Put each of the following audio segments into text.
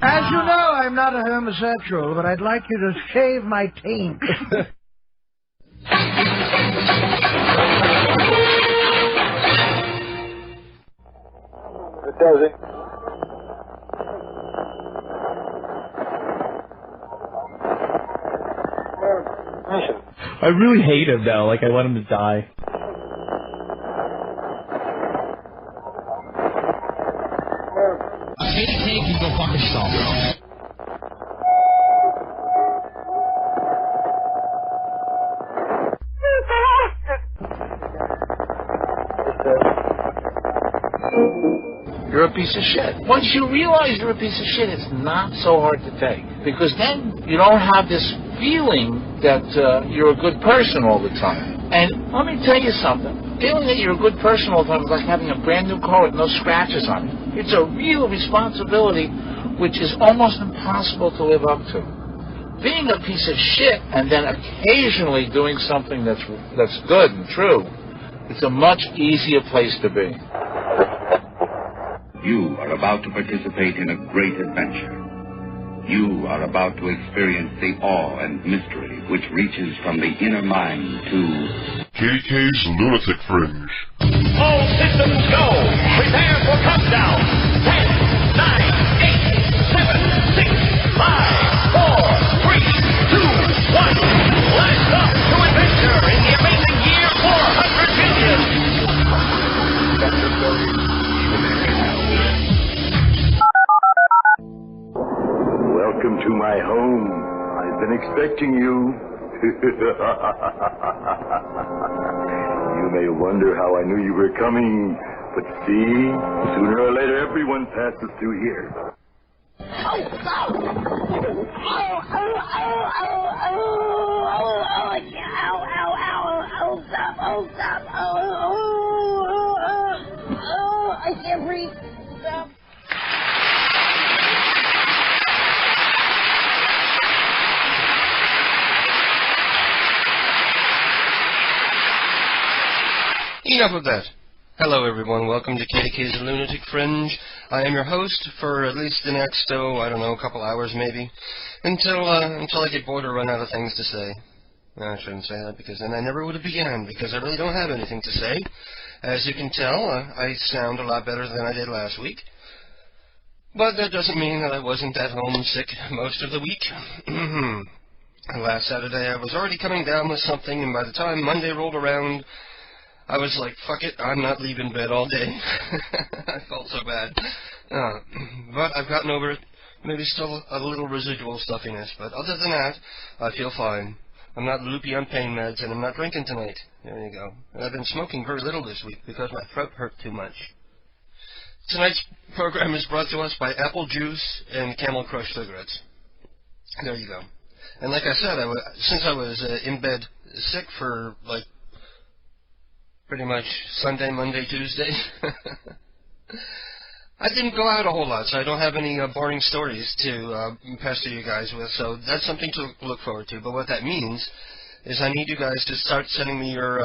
As you know, I'm not a homosexual, but I'd like you to shave my taint. It does it. I really hate him though. Like I want him to die. KDK can go fuck himself. You're a piece of shit. Once you realize you're a piece of shit, it's not so hard to take. Because then you don't have this feeling that you're a good person all the time. And let me tell you something. Feeling that you're a good person all the time is like having a brand new car with no scratches on it. It's a real responsibility which is almost impossible to live up to. Being a piece of shit and then occasionally doing something that's good and true, it's a much easier place to be. You are about to participate in a great adventure. You are about to experience the awe and mystery which reaches from the inner mind to KDK's Lunatic Fringe. All systems go! Prepare for countdown! 10, 9, 8, 7, 6, 5, 4, 3, 2, 1. Blast off to adventure in the amazing year 400 billion! Welcome to my home. I've been expecting you. You may wonder how I knew you were coming, but see, sooner or later everyone passes through here. I can't breathe. Stop. Enough of that. Hello, everyone. Welcome to KDK's Lunatic Fringe. I am your host for at least the next, I don't know, a couple hours maybe, until I get bored or run out of things to say. No, I shouldn't say that because then I never would have began, because I really don't have anything to say. As you can tell, I sound a lot better than I did last week. But that doesn't mean that I wasn't at home sick most of the week. Last Saturday I was already coming down with something, and by the time Monday rolled around, I was like, fuck it, I'm not leaving bed all day. I felt so bad. But I've gotten over it. Maybe still a little residual stuffiness, but other than that, I feel fine. I'm not loopy on pain meds, and I'm not drinking tonight. There you go. And I've been smoking very little this week because my throat hurt too much. Tonight's program is brought to us by Apple Juice and Camel Crush cigarettes. There you go. And like I said, since I was in bed sick for, like, pretty much Sunday, Monday, Tuesday, I didn't go out a whole lot, so I don't have any boring stories to pester you guys with, so that's something to look forward to. But what that means is I need you guys to start sending me your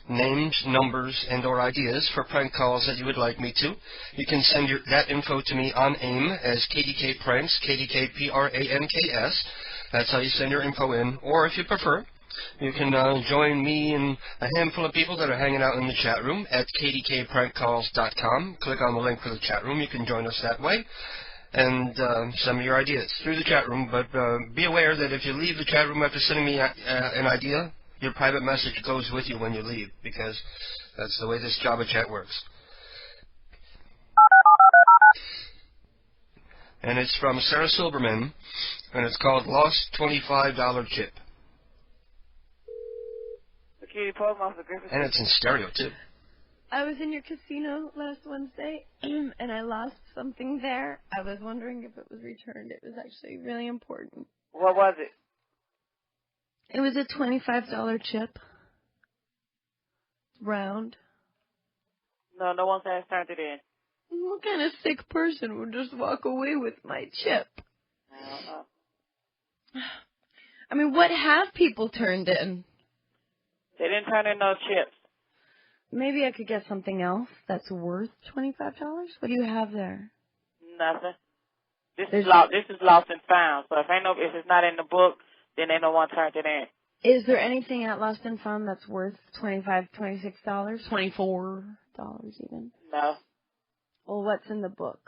names, numbers, and or ideas for prank calls that you would like me to. You can send that info to me on AIM as KDK Pranks, KDK Pranks. That's how you send your info in. Or if you prefer, you can join me and a handful of people that are hanging out in the chat room at kdkprankcalls.com. Click on the link for the chat room. You can join us that way and send me your ideas through the chat room. But be aware that if you leave the chat room after sending me an idea, your private message goes with you when you leave, because that's the way this Java chat works. And it's from Sarah Silverman, and it's called Lost $25 Chip. And it's in stereo, too. I was in your casino last Wednesday, and I lost something there. I was wondering if it was returned. It was actually really important. What was it? It was a $25 chip. Round. No, no one has turned it in. What kind of sick person would just walk away with my chip? I mean, what have people turned in? They didn't turn in no chips. Maybe I could get something else that's worth $25. What do you have there? Nothing. This is lost and found. So if it's not in the book, then they don't want to turn it in. Is there anything at Lost and Found that's worth $25, $26, $24 even? No. Well, what's in the book?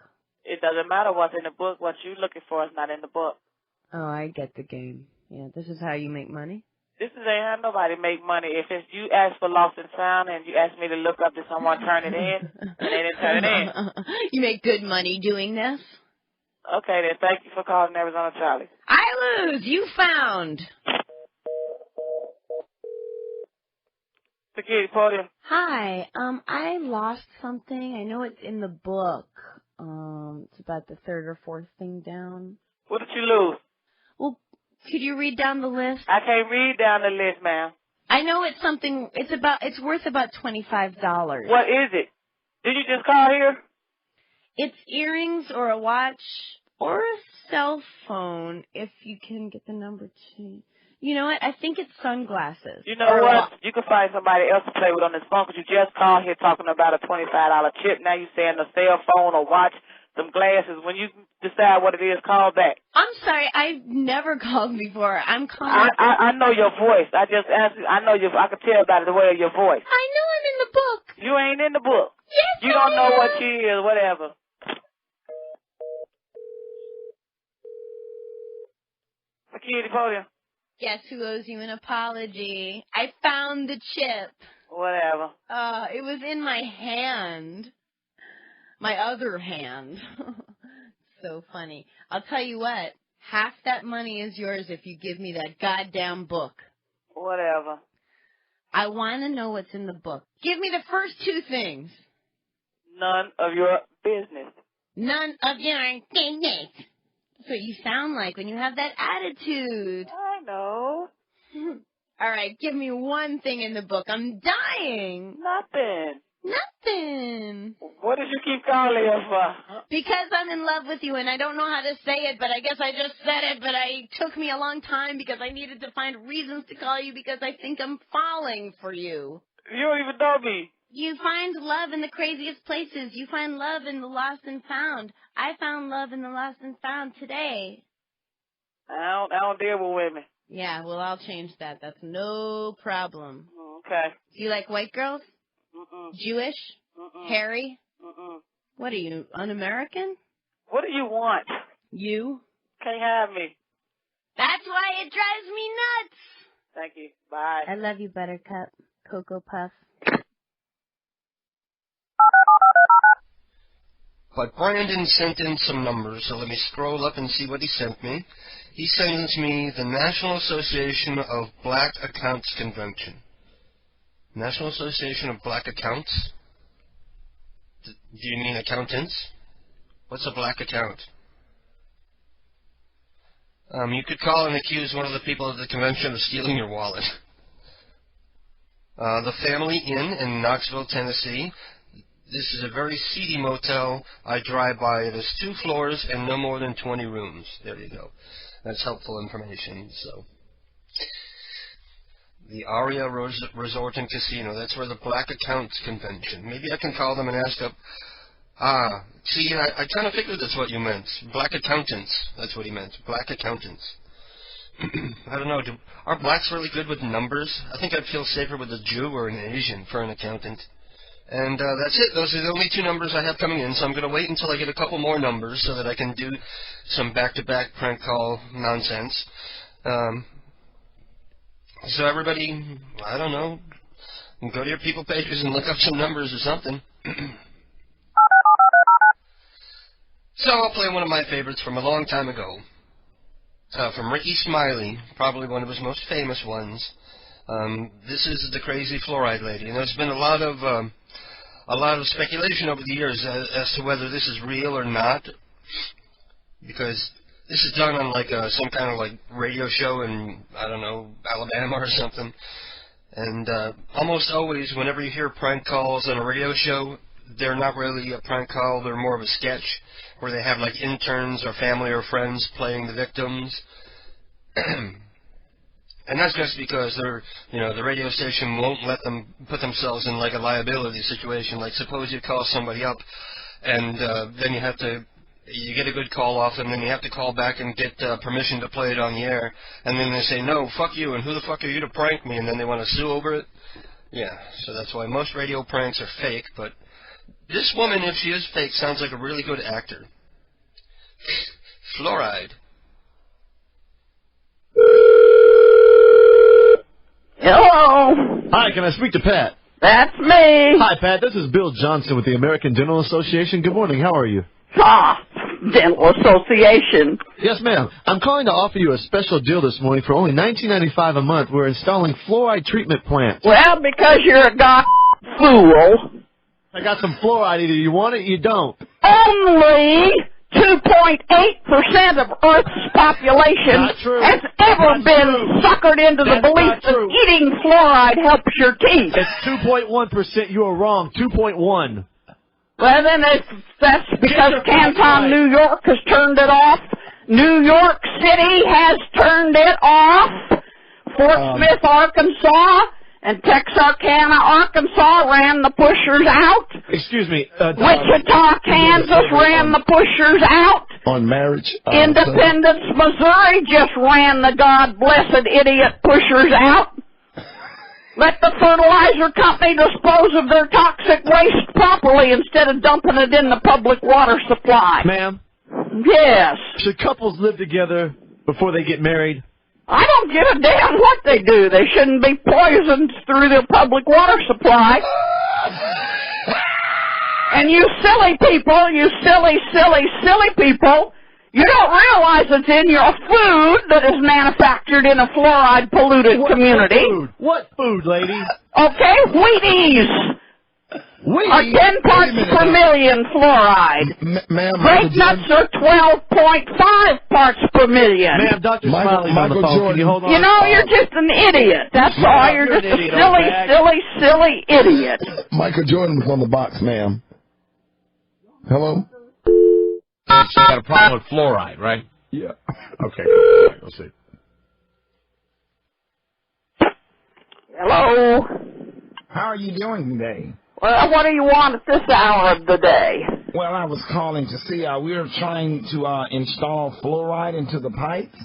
It doesn't matter what's in the book. What you're looking for is not in the book. Oh, I get the game. Yeah, this is how you make money? This ain't how nobody make money. If it's you ask for Lost and Found and you ask me to look up, did someone turn it in? And they didn't turn it in. You make good money doing this? Okay, then thank you for calling Arizona Charlie. I lose. You found. Security podium. Hi. I lost something. I know it's in the book. It's about the third or fourth thing down. What did you lose? Well, could you read down the list? I can't read down the list, ma'am. I know it's something. It's worth about $25. What is it? Did you just call here? It's earrings or a watch or a cell phone if you can get the number changed. You know what? I think it's sunglasses. You know what? You can find somebody else to play with on this phone because you just called here talking about a $25 chip. Now you're saying a cell phone or watch, some glasses. When you decide what it is, call back. I'm sorry. I've never called before. I'm calling. I know your voice. I just answered. I know I can tell by the way of your voice. I know I'm in the book. You ain't in the book. Yes, you don't know what she is, whatever. Security podium. Guess who owes you an apology? I found the chip. Whatever. It was in my hand. My other hand. So funny. I'll tell you what. Half that money is yours if you give me that goddamn book. Whatever. I want to know what's in the book. Give me the first two things. None of your business. None of your business. That's what you sound like when you have that attitude. I know. All right, give me one thing in the book. I'm dying. Nothing. Nothing. What did you keep calling us for? Because I'm in love with you, and I don't know how to say it, but I guess I just said it, but it took me a long time because I needed to find reasons to call you because I think I'm falling for you. You don't even know me. You find love in the craziest places. You find love in the lost and found. I found love in the lost and found today. I don't deal with women. Yeah, well, I'll change that. That's no problem. Okay. Do you like white girls? Mm-mm. Jewish? Mm-mm. Hairy? Mm-mm. What are you, un-American? What do you want? You? Can't have me. That's why it drives me nuts. Thank you. Bye. I love you, Buttercup. Cocoa Puff. But Brandon sent in some numbers, so let me scroll up and see what he sent me. He sends me the National Association of Black Accounts Convention. National Association of Black Accounts? Do you mean accountants? What's a black account? You could call and accuse one of the people at the convention of stealing your wallet. The Family Inn in Knoxville, Tennessee. This is a very seedy motel. I drive by. It has 2 floors and no more than 20 rooms. There you go. That's helpful information. So, the Aria Resort and Casino. That's where the Black Accounts Convention. Maybe I can call them and ask up. See, I kind of figured that's what you meant. Black accountants. That's what he meant. Black accountants. I don't know. Are blacks really good with numbers? I think I'd feel safer with a Jew or an Asian for an accountant. And that's it. Those are the only 2 numbers I have coming in, so I'm going to wait until I get a couple more numbers so that I can do some back-to-back prank call nonsense. So everybody, I don't know, go to your people pages and look up some numbers or something. So I'll play one of my favorites from a long time ago. From Ricky Smiley, probably one of his most famous ones. This is the Crazy Fluoride Lady, and there's been a lot of speculation over the years as to whether this is real or not, because this is done on like some kind of like radio show in, I don't know, Alabama or something. And almost always, whenever you hear prank calls on a radio show, they're not really a prank call. They're more of a sketch where they have like interns or family or friends playing the victims. And that's just because they're, the radio station won't let them put themselves in like a liability situation. Like suppose you call somebody up and then you have to you get a good call off them, then you have to call back and get permission to play it on the air, and then they say, no, fuck you, and who the fuck are you to prank me, and then they want to sue over it. Yeah, so that's why most radio pranks are fake, but this woman, if she is fake, sounds like a really good actor. Fluoride. Hello. Hi, can I speak to Pat? That's me. Hi, Pat. This is Bill Johnson with the American Dental Association. Good morning. How are you? Dental Association. Yes, ma'am. I'm calling to offer you a special deal this morning for only $19.95 a month. We're installing fluoride treatment plants. Well, because you're a fool. I got some fluoride. Either you want it or you don't. Only 2.8% of Earth's population has ever been suckered into the belief that eating fluoride helps your teeth. It's 2.1%. You are wrong. 2.1. Well, then that's because Canton, New York has turned it off. New York City has turned it off. Fort Smith, Arkansas, and Texarkana, Arkansas ran the pushers out. Excuse me. Wichita, Kansas ran the pushers out. On marriage. Independence, Missouri just ran the God-blessed idiot pushers out. Let the fertilizer company dispose of their toxic waste properly instead of dumping it in the public water supply. Ma'am? Yes. Should couples live together before they get married? I don't give a damn what they do. They shouldn't be poisoned through their public water supply. And you silly people, you silly people, you don't realize it's in your food that is manufactured in a fluoride-polluted community. What food, lady? Okay, Wheaties. Are 10 parts per million fluoride. Ma'am, Grape nuts are 12.5 parts per million. Ma'am, Dr. Smiley's on the phone. Can you hold on? You know, you're just an idiot. That's all. You're just a silly idiot. Michael Jordan was on the box, ma'am. Hello? You got a problem with fluoride, right? Yeah. Okay, all right, let's see. Hello? How are you doing today? Well, what do you want at this hour of the day? Well, I was calling to see, we're trying to install fluoride into the pipes.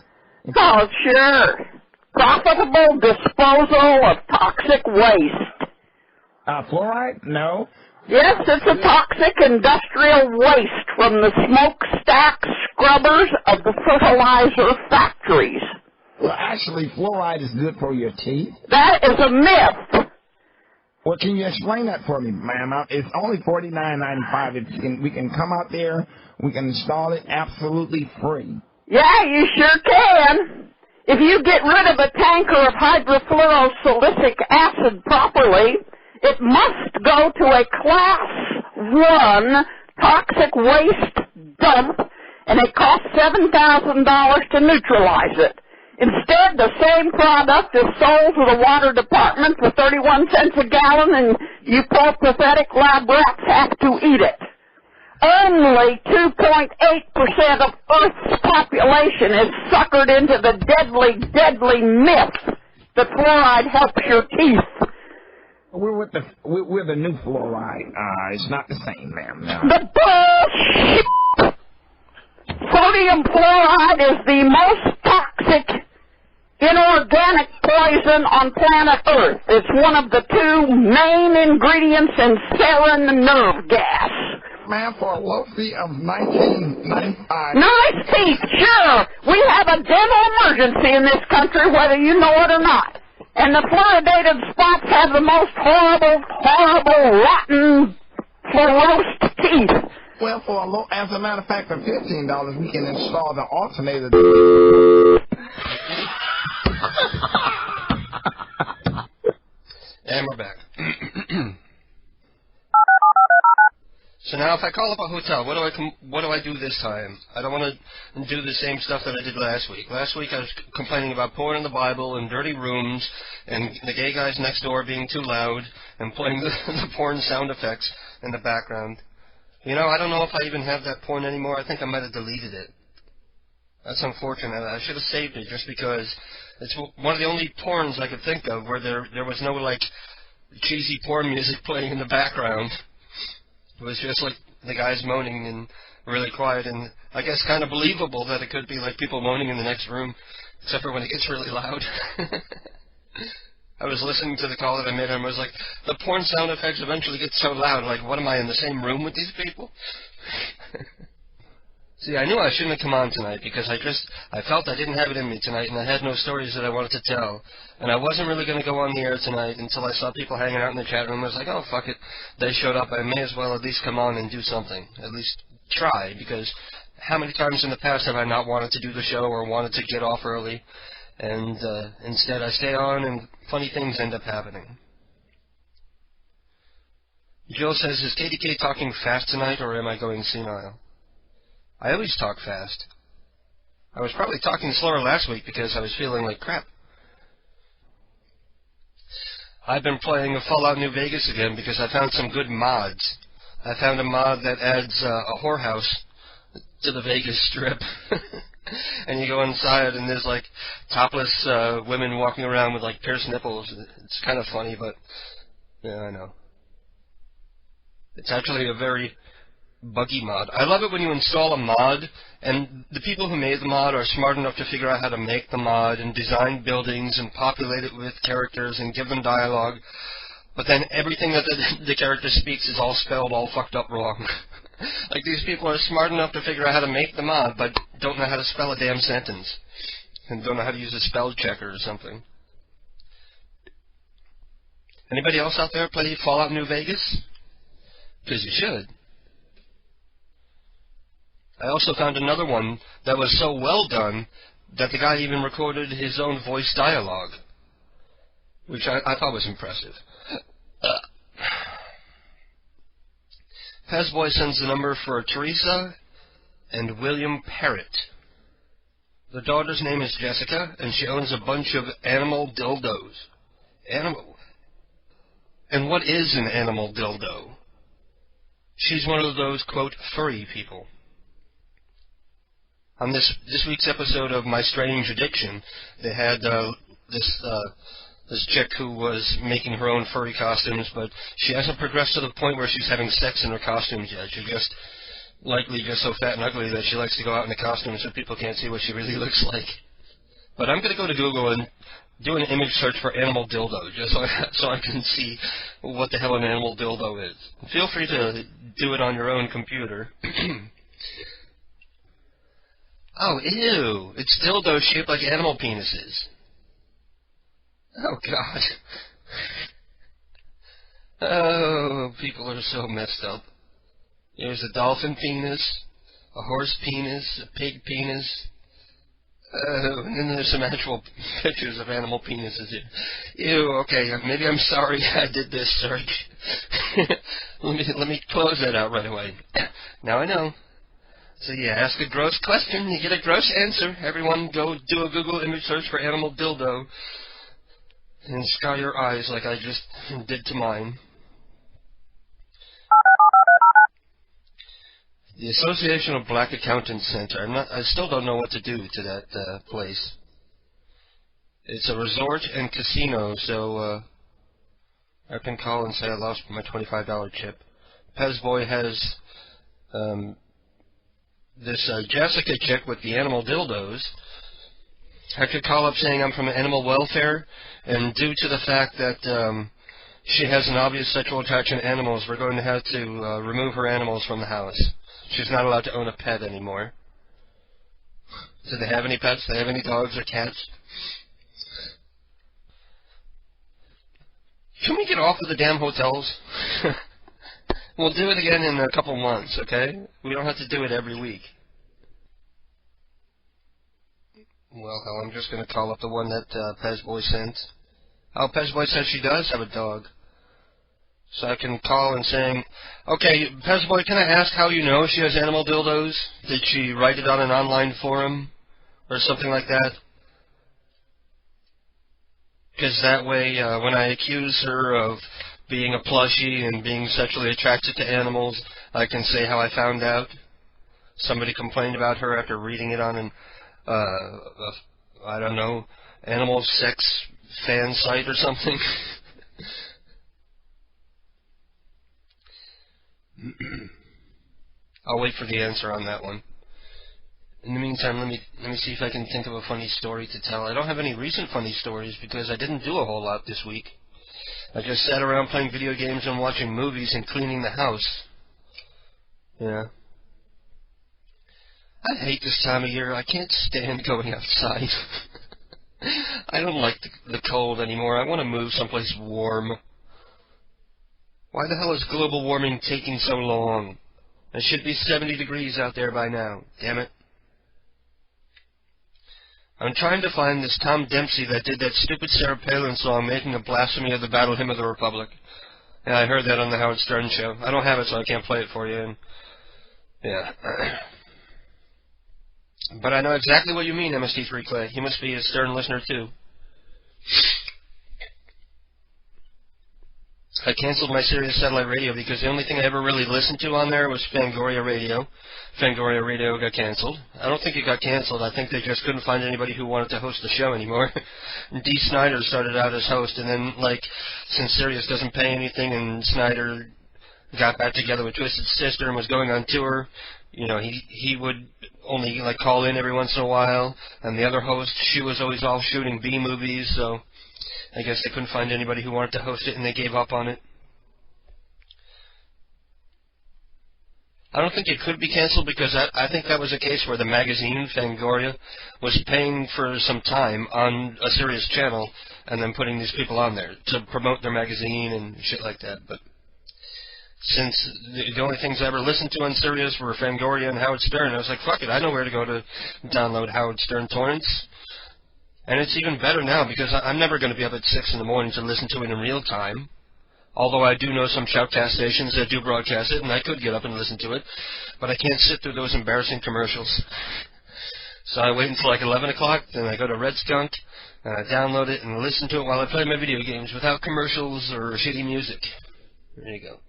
Oh, sure. Profitable disposal of toxic waste. Fluoride? No. Yes, it's a toxic industrial waste from the smokestack scrubbers of the fertilizer factories. Well, actually, fluoride is good for your teeth. That is a myth. Well, can you explain that for me, ma'am? It's only $49.95. We can come out there, we can install it absolutely free. Yeah, you sure can. If you get rid of a tanker of hydrofluorosilicic acid properly, it must go to a Class 1 toxic waste dump, and it costs $7,000 to neutralize it. Instead, the same product is sold to the water department for 31 cents a gallon, and you poor pathetic lab rats have to eat it. Only 2.8% of Earth's population is suckered into the deadly myth that fluoride helps your teeth. We're the new fluoride. It's not the same, ma'am. No. The bullshit! Sodium fluoride is the most toxic inorganic poison on planet Earth. It's one of the two main ingredients in sarin nerve gas. Ma'am, for a low fee of $19.95. Nice teeth, sure. We have a dental emergency in this country, whether you know it or not. And the fluoridated spots have the most horrible, rotten, fluorosed teeth. Well, as a matter of fact, for $15, we can install the alternator. And we're back. So now if I call up a hotel, what do I do this time? I don't want to do the same stuff that I did last week. Last week I was complaining about porn in the Bible and dirty rooms and the gay guys next door being too loud and playing the porn sound effects in the background. You know, I don't know if I even have that porn anymore. I think I might have deleted it. That's unfortunate. I should have saved it just because it's one of the only porns I could think of where there was no, like, cheesy porn music playing in the background. It was just like the guy's moaning and really quiet, and I guess kind of believable that it could be like people moaning in the next room, except for when it gets really loud. I was listening to the call that I made, and I was like, the porn sound effects eventually get so loud, like, what, am I in the same room with these people? See, I knew I shouldn't have come on tonight, because I felt I didn't have it in me tonight, and I had no stories that I wanted to tell. And I wasn't really going to go on the air tonight until I saw people hanging out in the chat room. I was like, oh, fuck it. They showed up. I may as well at least come on and do something. At least try, because how many times in the past have I not wanted to do the show or wanted to get off early? And instead I stay on, and funny things end up happening. Jill says, is KDK talking fast tonight, or am I going senile? I always talk fast. I was probably talking slower last week because I was feeling like crap. I've been playing Fallout New Vegas again because I found some good mods. I found a mod that adds a whorehouse to the Vegas Strip. And you go inside and there's like topless women walking around with like pierced nipples. It's kind of funny, but yeah, I know. It's actually a very buggy mod. I love it when you install a mod and the people who made the mod are smart enough to figure out how to make the mod and design buildings and populate it with characters and give them dialogue, but then everything that the character speaks is all spelled all fucked up wrong. Like, these people are smart enough to figure out how to make the mod, but don't know how to spell a damn sentence and don't know how to use a spell checker or something. Anybody else out there play Fallout New Vegas? Because you should. I also found another one that was so well done that the guy even recorded his own voice dialogue, which I thought was impressive. Pezboy sends the number for Teresa and William Parrott. The daughter's name is Jessica, and she owns a bunch of animal dildos. Animal? And what is an animal dildo? She's one of those, quote, furry people. On this week's episode of My Strange Addiction, they had this chick who was making her own furry costumes, but she hasn't progressed to the point where she's having sex in her costumes yet. She's just likely just so fat and ugly that she likes to go out in a costume so people can't see what she really looks like. But I'm going to go to Google and do an image search for animal dildo, just so I can see what the hell an animal dildo is. Feel free to do it on your own computer. Oh, ew. It's dildos shaped like animal penises. Oh, God. Oh, people are so messed up. There's a dolphin penis, a horse penis, a pig penis, and then there's some actual pictures of animal penises here. Ew, okay, maybe I'm sorry I did this search. let me close that out right away. Now I know. So you ask a gross question, you get a gross answer. Everyone go do a Google image search for animal dildo and sky your eyes like I just did to mine. The Association of Black Accountants Center. I still don't know what to do to that place. It's a resort and casino, so I can call and say I lost my $25 chip. Pezboy has this Jessica chick with the animal dildos. I could call up saying I'm from animal welfare, and due to the fact that she has an obvious sexual attraction to animals, we're going to have to remove her animals from the house. She's not allowed to own a pet anymore. Do they have any pets? Do they have any dogs or cats? Can we get off of the damn hotels? We'll do it again in a couple months, okay? We don't have to do it every week. Well, hell, I'm just going to call up the one that Pezboy sent. Oh, Pezboy says she does have a dog. So I can call and saying, okay, Pezboy, can I ask how you know she has animal dildos? Did she write it on an online forum or something like that? Because that way, when I accuse her of being a plushie and being sexually attracted to animals, I can say how I found out. Somebody complained about her after reading it on an, I don't know, animal sex fan site or something. I'll wait for the answer on that one. In the meantime, let me see if I can think of a funny story to tell. I don't have any recent funny stories because I didn't do a whole lot this week. I just sat around playing video games and watching movies and cleaning the house. Yeah. I hate this time of year. I can't stand going outside. I don't like the cold anymore. I want to move someplace warm. Why the hell is global warming taking so long? It should be 70 degrees out there by now. Damn it. I'm trying to find this Tom Dempsey that did that stupid Sarah Palin song, Making a Blasphemy of the Battle Hymn of the Republic. Yeah, I heard that on the Howard Stern show. I don't have it, so I can't play it for you. And yeah. But I know exactly what you mean, MST3 Clay. You must be a Stern listener, too. I canceled my Sirius satellite radio because the only thing I ever really listened to on there was Fangoria Radio. Fangoria Radio got canceled. I don't think it got canceled. I think they just couldn't find anybody who wanted to host the show anymore. Dee Snider started out as host, and then, like, since Sirius doesn't pay anything and Snider got back together with Twisted Sister and was going on tour, you know, he would only, like, call in every once in a while. And the other host, she was always off shooting B movies, so I guess they couldn't find anybody who wanted to host it, and they gave up on it. I don't think it could be canceled because I think that was a case where the magazine, Fangoria, was paying for some time on a Sirius channel and then putting these people on there to promote their magazine and shit like that. But since the only things I ever listened to on Sirius were Fangoria and Howard Stern, I was like, fuck it, I know where to go to download Howard Stern torrents. And it's even better now because I'm never going to be up at 6 in the morning to listen to it in real time. Although I do know some shoutcast stations that do broadcast it, and I could get up and listen to it. But I can't sit through those embarrassing commercials. So I wait until like 11 o'clock, then I go to Red Skunk, and I download it and listen to it while I play my video games without commercials or shitty music. There you go.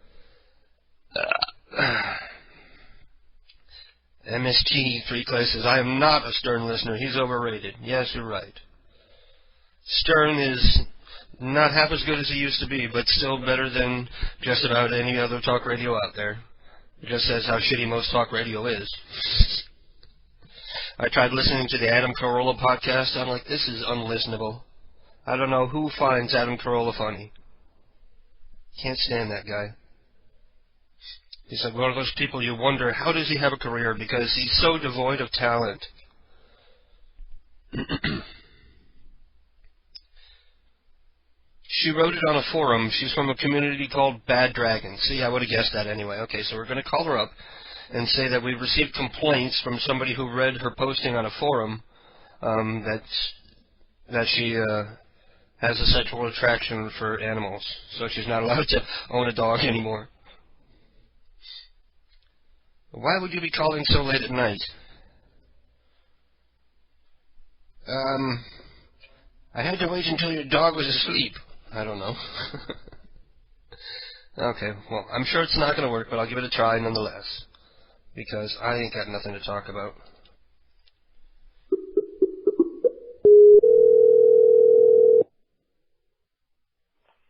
MST3 Clay says, I am not a Stern listener. He's overrated. Yes, you're right. Stern is not half as good as he used to be, but still better than just about any other talk radio out there. It just says how shitty most talk radio is. I tried listening to the Adam Carolla podcast. I'm like, this is unlistenable. I don't know who finds Adam Carolla funny. Can't stand that guy. He's like one of those people you wonder, how does he have a career? Because he's so devoid of talent. She wrote it on a forum. She's from a community called Bad Dragon. See, I would have guessed that anyway. Okay, so we're going to call her up and say that we've received complaints from somebody who read her posting on a forum that she has a sexual attraction for animals, so she's not allowed to own a dog anymore. Why would you be calling so late at night? I had to wait until your dog was asleep. I don't know. Okay, well, I'm sure it's not going to work, but I'll give it a try nonetheless. Because I ain't got nothing to talk about.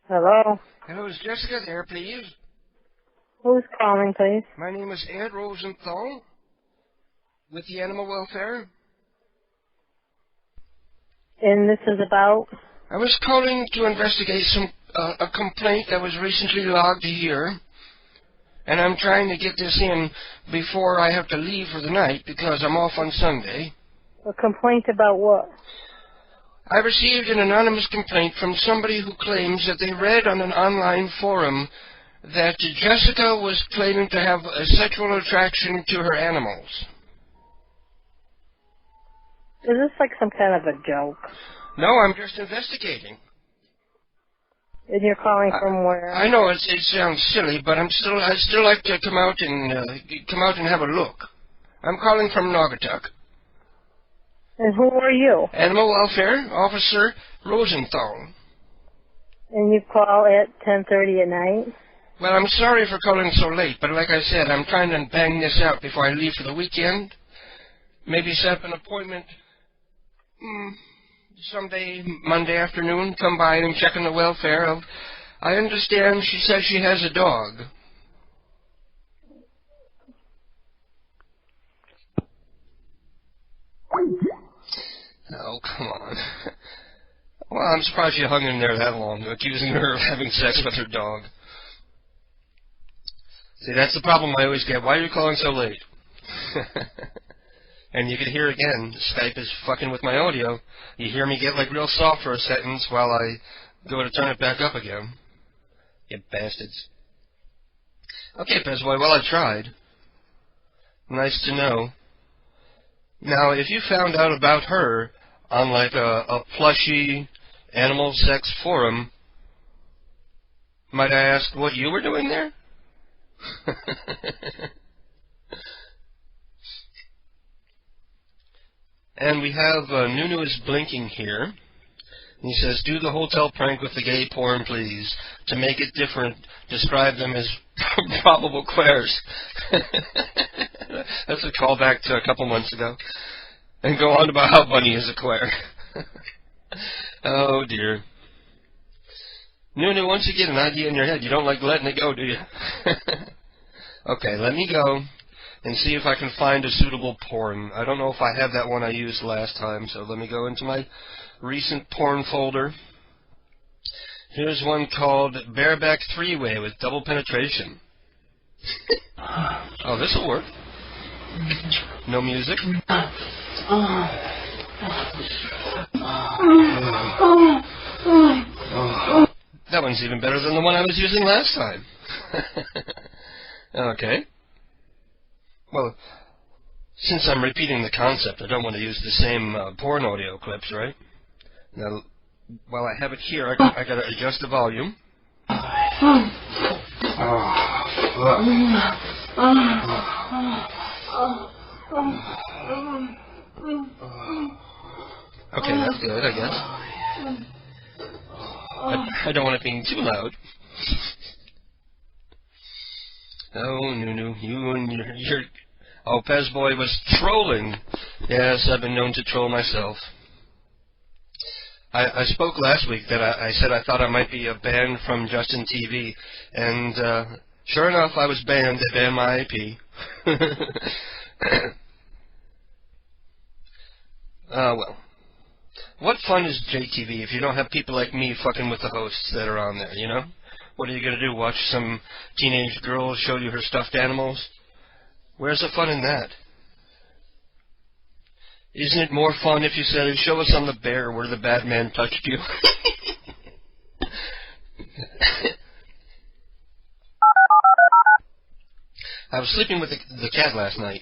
Hello? Hello, is Jessica there, please? Who's calling, please? My name is Ed Rosenthal, with the Animal Welfare. And this is about? I was calling to investigate a complaint that was recently logged here, and I'm trying to get this in before I have to leave for the night because I'm off on Sunday. A complaint about what? I received an anonymous complaint from somebody who claims that they read on an online forum that Jessica was claiming to have a sexual attraction to her animals. Is this like some kind of a joke? No, I'm just investigating. And you're calling from where? I know it sounds silly, but I'd still like to come out and have a look. I'm calling from Naugatuck. And who are you? Animal Welfare Officer Rosenthal. And you call at 10:30 at night? Well, I'm sorry for calling so late, but like I said, I'm trying to bang this out before I leave for the weekend. Maybe set up an appointment someday, Monday afternoon, come by and check on the welfare of... I understand she says she has a dog. Oh, come on. Well, I'm surprised you hung in there that long, accusing her of having sex with her dog. See, that's the problem I always get. Why are you calling so late? And you can hear again, Skype is fucking with my audio. You hear me get like real soft for a sentence while I go to turn it back up again. You bastards. Okay, Pezboy, well, I tried. Nice to know. Now, if you found out about her on like a plushy animal sex forum, might I ask what you were doing there? And we have Nunu is blinking here. He says, do the hotel prank with the gay porn, please. To make it different, describe them as probable queers. That's a callback to a couple months ago. And go on about how Bunny is a queer. Oh, dear. Nunu, once you get an idea in your head, you don't like letting it go, do you? Okay, let me go and see if I can find a suitable porn. I don't know if I have that one I used last time, so let me go into my recent porn folder. Here's one called Bareback Three-Way with Double Penetration. Oh, this'll work. No music. That one's even better than the one I was using last time. Okay. Well, since I'm repeating the concept, I don't want to use the same porn audio clips, right? Now, while I have it here, I gotta adjust the volume. Okay, that's good, I guess. I don't want it being too loud. Oh, Nunu, you and your... Oh, Pezboy was trolling. Yes, I've been known to troll myself. I spoke last week that I said I thought I might be banned from Justin TV, and sure enough, I was banned. They banned my IP. Well. What fun is JTV if you don't have people like me fucking with the hosts that are on there, you know? What are you going to do, watch some teenage girl show you her stuffed animals? Where's the fun in that? Isn't it more fun if you said, show us on the bear where the bad man touched you? I was sleeping with the cat last night,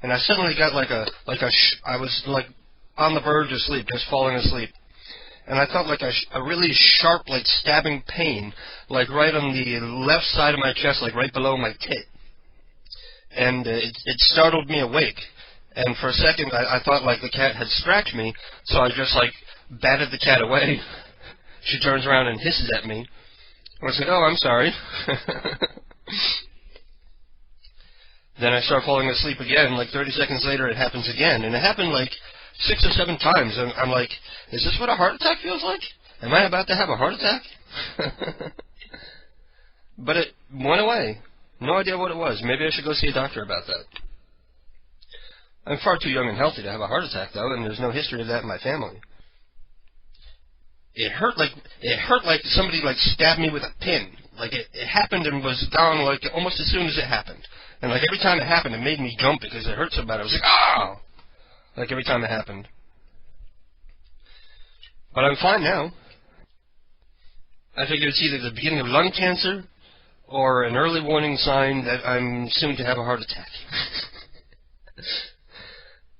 and I suddenly got I was like on the verge of sleep, just falling asleep. And I felt like a really sharp, like stabbing pain, like right on the left side of my chest, like right below my tit. And it startled me awake. And for a second, I thought like the cat had scratched me, so I just like batted the cat away. She turns around and hisses at me. I was like, oh, I'm sorry. Then I start falling asleep again. Like 30 seconds later, it happens again. And it happened like 6 or 7 times. And I'm like, is this what a heart attack feels like? Am I about to have a heart attack? But it went away. No idea what it was. Maybe I should go see a doctor about that. I'm far too young and healthy to have a heart attack, though, and there's no history of that in my family. It hurt like somebody like stabbed me with a pin. Like it happened and was gone like almost as soon as it happened. And like every time it happened, it made me jump because it hurt so bad. I was like, ah! Like every time it happened. But I'm fine now. I figured it's either the beginning of lung cancer or an early warning sign that I'm soon to have a heart attack.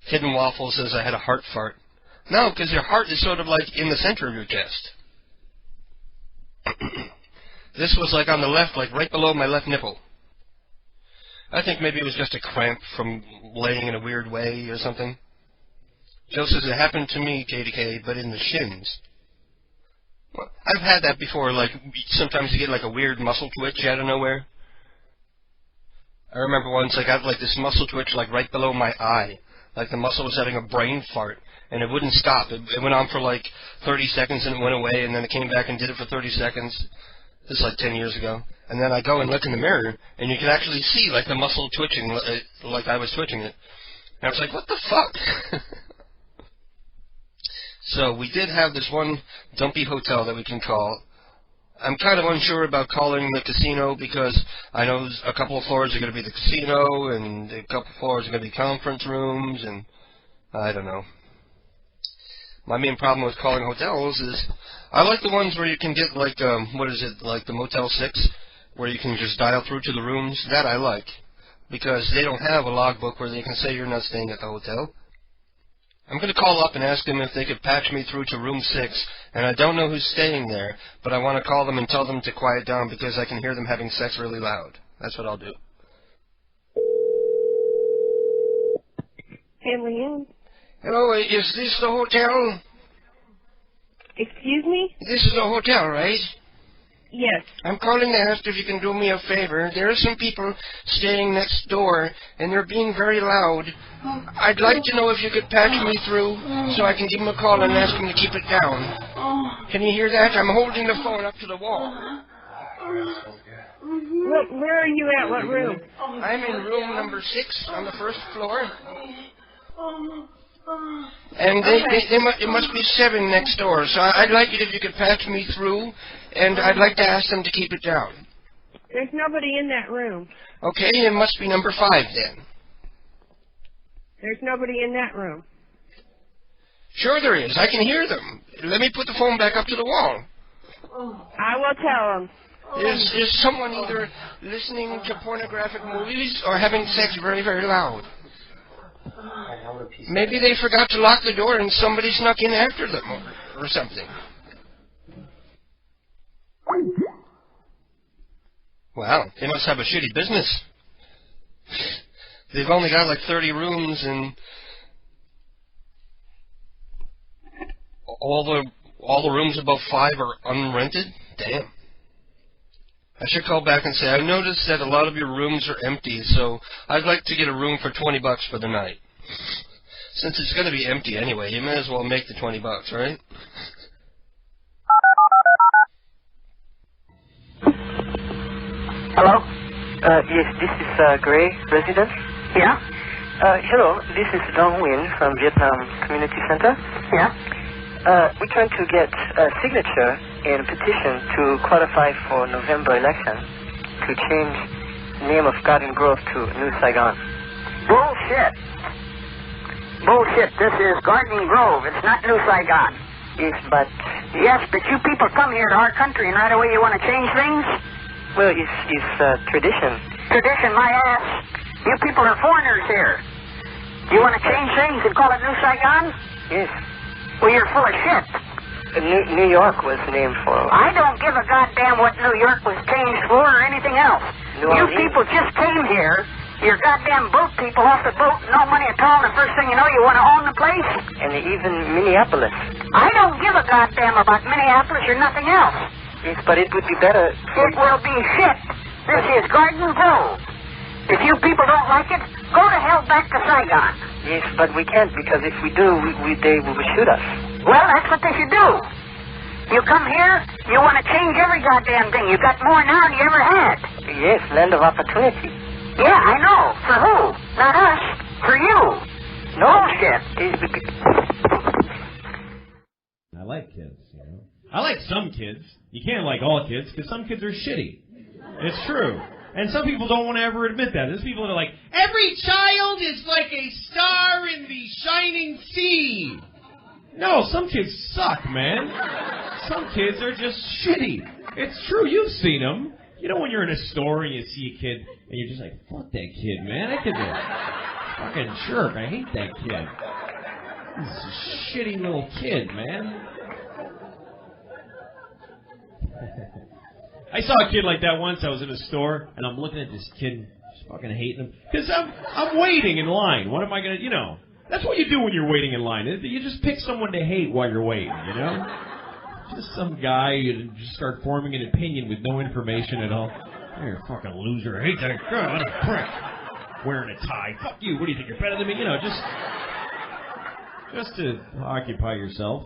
Hidden Waffle says I had a heart fart. No, because your heart is sort of like in the center of your chest. This was like on the left, like right below my left nipple. I think maybe it was just a cramp from laying in a weird way or something. Joe says it happened to me, KDK, but in the shins. Well, I've had that before, like sometimes you get like a weird muscle twitch out of nowhere. I remember once I got like this muscle twitch like right below my eye. Like the muscle was having a brain fart, and it wouldn't stop. It went on for like 30 seconds and it went away, and then it came back and did it for 30 seconds. This is like 10 years ago. And then I go and look in the mirror, and you can actually see like the muscle twitching, like I was twitching it. And I was like, what the fuck? So we did have this one dumpy hotel that we can call. I'm kind of unsure about calling the casino because I know a couple of floors are going to be the casino and a couple of floors are going to be conference rooms, and I don't know. My main problem with calling hotels is I like the ones where you can get like, like the Motel 6, where you can just dial through to the rooms. That I like, because they don't have a logbook where they can say you're not staying at the hotel. I'm going to call up and ask them if they could patch me through to room 6, and I don't know who's staying there, but I want to call them and tell them to quiet down because I can hear them having sex really loud. That's what I'll do. Hey, Leanne. Hello, is this the hotel? Excuse me? This is the hotel, right? Yes. I'm calling to ask if you can do me a favor. There are some people staying next door, and they're being very loud. I'd like to know if you could patch me through so I can give them a call and ask them to keep it down. Can you hear that? I'm holding the phone up to the wall. Where are you at? What room? I'm in room number 6 on the first floor. And it must be 7 next door, so I'd like it if you could patch me through, and I'd like to ask them to keep it down. There's nobody in that room. Okay, it must be number 5 then. There's nobody in that room. Sure there is. I can hear them. Let me put the phone back up to the wall. I will tell them. Is someone either listening to pornographic movies or having sex very, very loud? Maybe they forgot to lock the door and somebody snuck in after them or something. Wow, they must have a shitty business. They've only got like 30 rooms and all the rooms above 5 are unrented? Damn. I should call back and say, I noticed that a lot of your rooms are empty, so I'd like to get a room for $20 for the night. Since it's going to be empty anyway, you may as well make the $20, right? Hello? Yes, this is Gray resident. Yeah? Hello, this is Dong Nguyen from Vietnam Community Center. Yeah? We're trying to get a signature in a petition to qualify for November election to change the name of Garden Grove to New Saigon. Bullshit. Bullshit. This is Garden Grove. It's not New Saigon. Yes, but... Yes, but you people come here to our country and right away you want to change things? Well, it's tradition. Tradition, my ass. You people are foreigners here. You want to change things and call it New Saigon? Yes. Well, you're full of shit. New York was named for... I don't give a goddamn what New York was changed for or anything else. You people just came here. You're goddamn boat people off the boat, no money at all, and the first thing you know, you want to own the place? And even Minneapolis. I don't give a goddamn about Minneapolis or nothing else. Yes, but it would be better... It will be shit. This is Garden Grove. If you people don't like it, go to hell back to Saigon. Yes, but we can't, because if we do, they will shoot us. Well, that's what they should do. You come here, you want to change every goddamn thing. You got more now than you ever had. Yes, land of opportunity. Yeah, I know. For who? Not us. For you. No shit. I like kids, you know. I like some kids. You can't like all kids, because some kids are shitty. It's true. And some people don't want to ever admit that. There's people that are like, every child is like a star in the shining sea. No, some kids suck, man. Some kids are just shitty. It's true. You've seen them. You know when you're in a store and you see a kid and you're just like, fuck that kid, man. That kid's a fucking jerk. I hate that kid. He's a shitty little kid, man. I saw a kid like that once. I was in a store, and I'm looking at this kid, just fucking hating him. Because I'm waiting in line. What am I going to, you know. That's what you do when you're waiting in line. You just pick someone to hate while you're waiting, you know. Just some guy, you just start forming an opinion with no information at all. You're a fucking loser. I hate that guy. What a prick. Wearing a tie. Fuck you. What do you think? You're better than me? You know, just to occupy yourself.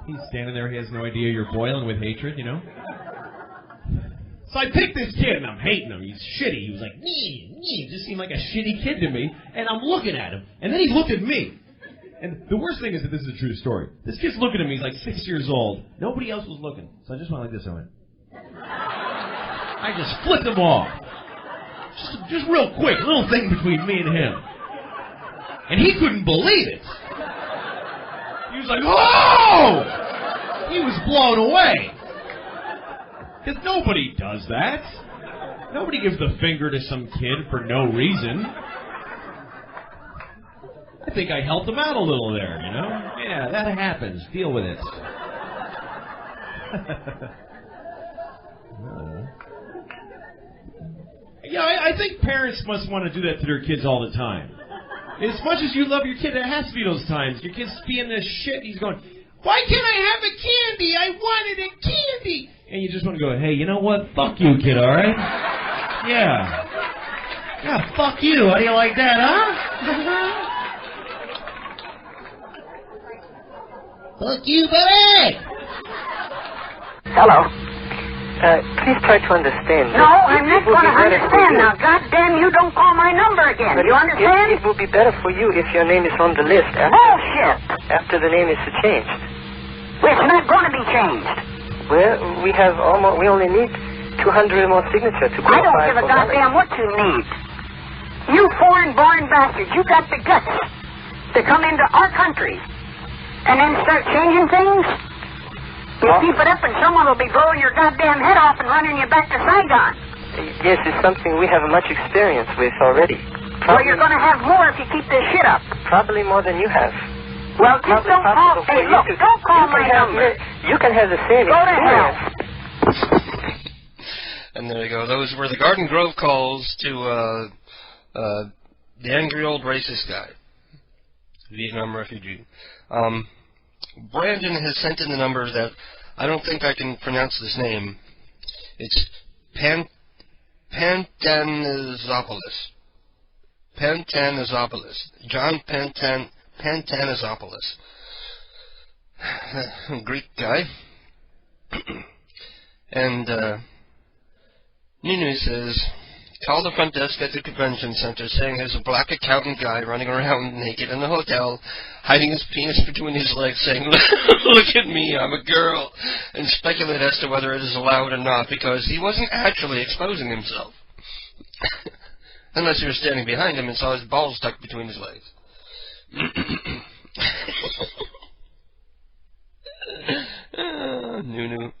He's standing there. He has no idea you're boiling with hatred, you know. So I picked this kid, and I'm hating him. He's shitty. He was like, nee. Just seemed like a shitty kid to me. And I'm looking at him. And then he looked at me. And the worst thing is that this is a true story. This kid's looking at me. He's like 6 years old. Nobody else was looking. So I just went like this. I just flipped him off. Just real quick. Little thing between me and him. And he couldn't believe it. He was like, oh! He was blown away. Because nobody does that. Nobody gives the finger to some kid for no reason. I think I helped him out a little there, you know? Yeah, that happens. Deal with it. Yeah, I think parents must want to do that to their kids all the time. As much as you love your kid, there has to be those times. Your kid's being this shit, he's going, why can't I have a candy? I wanted a candy. And you just want to go, hey, you know what? Fuck you, kid, all right? Yeah. Yeah, fuck you. How do you like that, huh? Fuck you, buddy! Hello. Please try to understand. No, I'm not going to understand now. Goddamn, you don't call my number again. You understand? It will be better for you if your name is on the list. Bullshit! After the name is changed. Well, it's not going to be changed. Well, we only need 200 more signatures to I qualify. don't give a goddamn what you need. You foreign-born bastards, you got the guts to come into our country and then start changing things? You keep it up and someone will be blowing your goddamn head off and running you back to Saigon. Yes, it's something we have much experience with already. Well, you're going to have more if you keep this shit up. Probably more than you have. Well, just don't call. Hey, look, don't call my number. You can have the same Go to hell. experience. And there you go. Those were the Garden Grove calls to the angry old racist guy, Vietnam refugee. Brandon has sent in the number that I don't think I can pronounce this name. It's Pantanizopoulos. Pantanizopoulos. John Pantanizopoulos. Greek guy. And Nunu says, call the front desk at the convention center saying there's a black accountant guy running around naked in the hotel, hiding his penis between his legs, saying, look at me, I'm a girl, and speculate as to whether it is allowed or not, because he wasn't actually exposing himself. Unless you were standing behind him and saw his balls stuck between his legs. Nunu.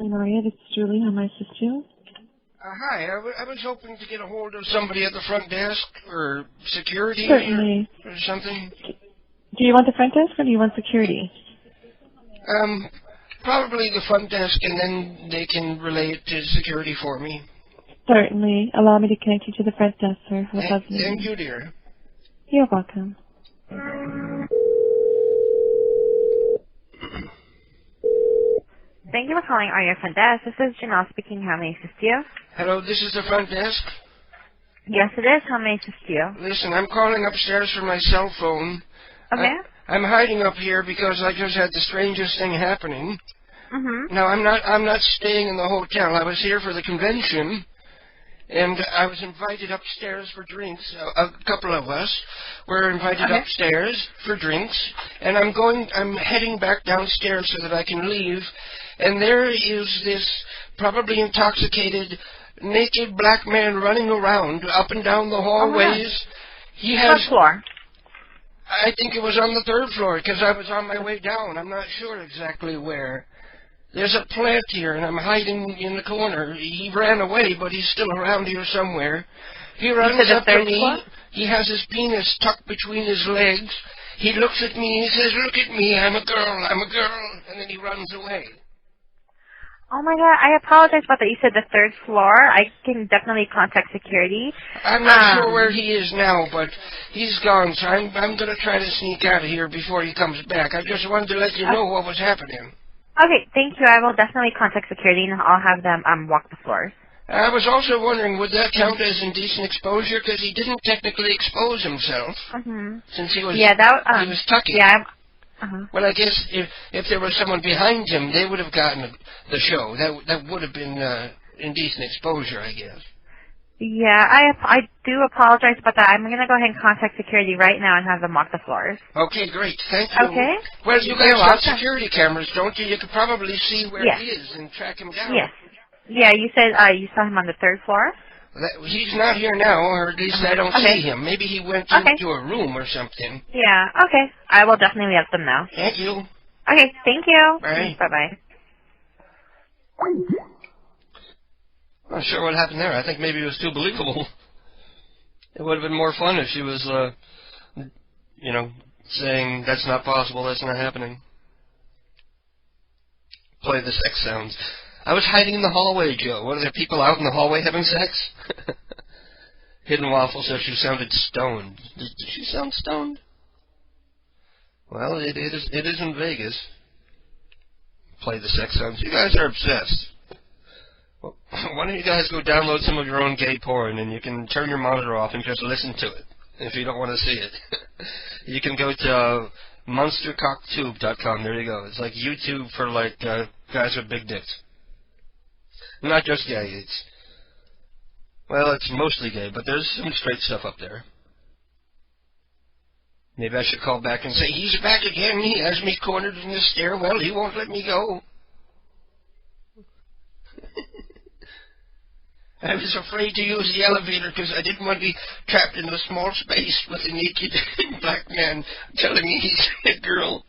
Maria, this is Julie. How may I assist you? Hi, I was hoping to get a hold of somebody at the front desk or security Certainly. or something. Do you want the front desk or do you want security? Probably the front desk, and then they can relay it to security for me. Certainly. Allow me to connect you to the front desk, sir. Thank you, dear. You're welcome. Thank you for calling Aria Front Desk. This is Janelle speaking. How may I assist you? Hello, this is the front desk? Yes, it is. How may I assist you? Listen, I'm calling upstairs from my cell phone. Okay. I'm hiding up here because I just had the strangest thing happening. Mm-hmm. Now, I'm not staying in the hotel. I was here for the convention, and I was invited upstairs for drinks. A couple of us were invited upstairs for drinks, and I'm heading back downstairs so that I can leave. And there is this probably intoxicated, naked black man running around up and down the hallways. He has. What floor? I think it was on the 3rd floor because I was on my way down. I'm not sure exactly where. There's a plant here, and I'm hiding in the corner. He ran away, but he's still around here somewhere. He runs up to me. Floor? He has his penis tucked between his legs. He looks at me. He says, look at me. I'm a girl. I'm a girl. And then he runs away. Oh, my God. I apologize about that. You said the 3rd floor. I can definitely contact security. I'm not sure where he is now, but he's gone, so I'm going to try to sneak out of here before he comes back. I just wanted to let you know what was happening. Okay, thank you. I will definitely contact security, and I'll have them walk the floors. I was also wondering, would that count as indecent exposure? Because he didn't technically expose himself, since he was he was tucking. Yeah, Well, I guess if there was someone behind him, they would have gotten the show. That would have been indecent exposure, I guess. Yeah, I do apologize about that. I'm going to go ahead and contact security right now and have them lock the floors. Okay, great. Thank you. Okay. Well, you guys have security cameras, don't you? You could probably see where he is and track him down. Yes. Yeah, you said you saw him on the 3rd floor? He's not here now, or at least I don't see him. Maybe he went into a room or something. Yeah, okay. I will definitely let them know. Thank you. Okay, thank you. Bye. Bye-bye. Not sure what happened there. I think maybe it was too believable. It would have been more fun if she was, saying, that's not possible, that's not happening. Play the sex sounds. I was hiding in the hallway, Joe. What, are there people out in the hallway having sex? Hidden Waffle says she sounded stoned. Did she sound stoned? Well, it is in Vegas. Play the sex sounds. You guys are obsessed. Well, why don't you guys go download some of your own gay porn, and you can turn your monitor off and just listen to it, if you don't want to see it. You can go to monstercocktube.com. There you go. It's like YouTube for, guys with big dicks. Not just gay. It's mostly gay, but there's some straight stuff up there. Maybe I should call back and say, he's back again. He has me cornered in the stairwell. He won't let me go. I was afraid to use the elevator because I didn't want to be trapped in a small space with a naked black man telling me he's a girl.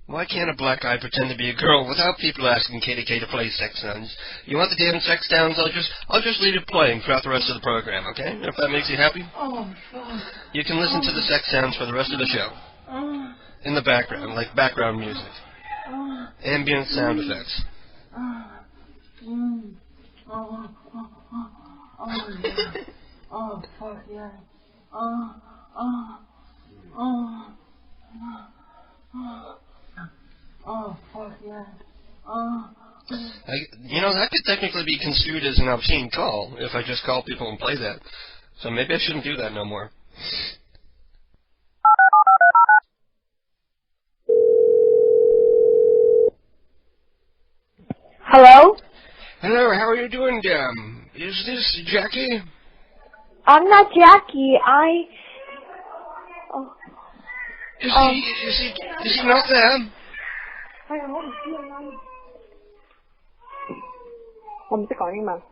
Why can't a black guy pretend to be a girl without people asking KDK to play sex sounds? You want the damn sex sounds? I'll just leave it playing throughout the rest of the program, okay? If that makes you happy. Oh, fuck. You can listen to the sex sounds for the rest of the show. In the background, like background music. Ambient sound effects. Oh, fuck yeah. Oh, fuck yeah. That could technically be construed as an obscene call if I just call people and play that. So maybe I shouldn't do that no more. Hello? Hello, how are you doing, Is this Jackie? I'm not Jackie. Is he not there?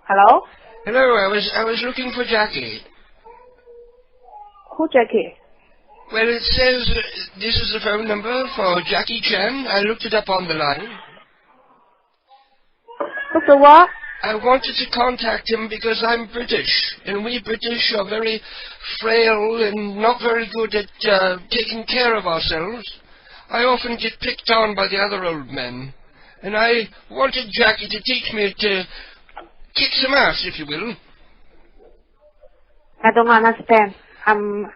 Hello? Hello, I was looking for Jackie. Who Jackie? Well, it says this is the phone number for Jackie Chan. I looked it up on the line. What's the what? I wanted to contact him because I'm British, and we British are very frail and not very good at taking care of ourselves. I often get picked on by the other old men, and I wanted Jackie to teach me to kick some ass, if you will. I don't understand. I'm not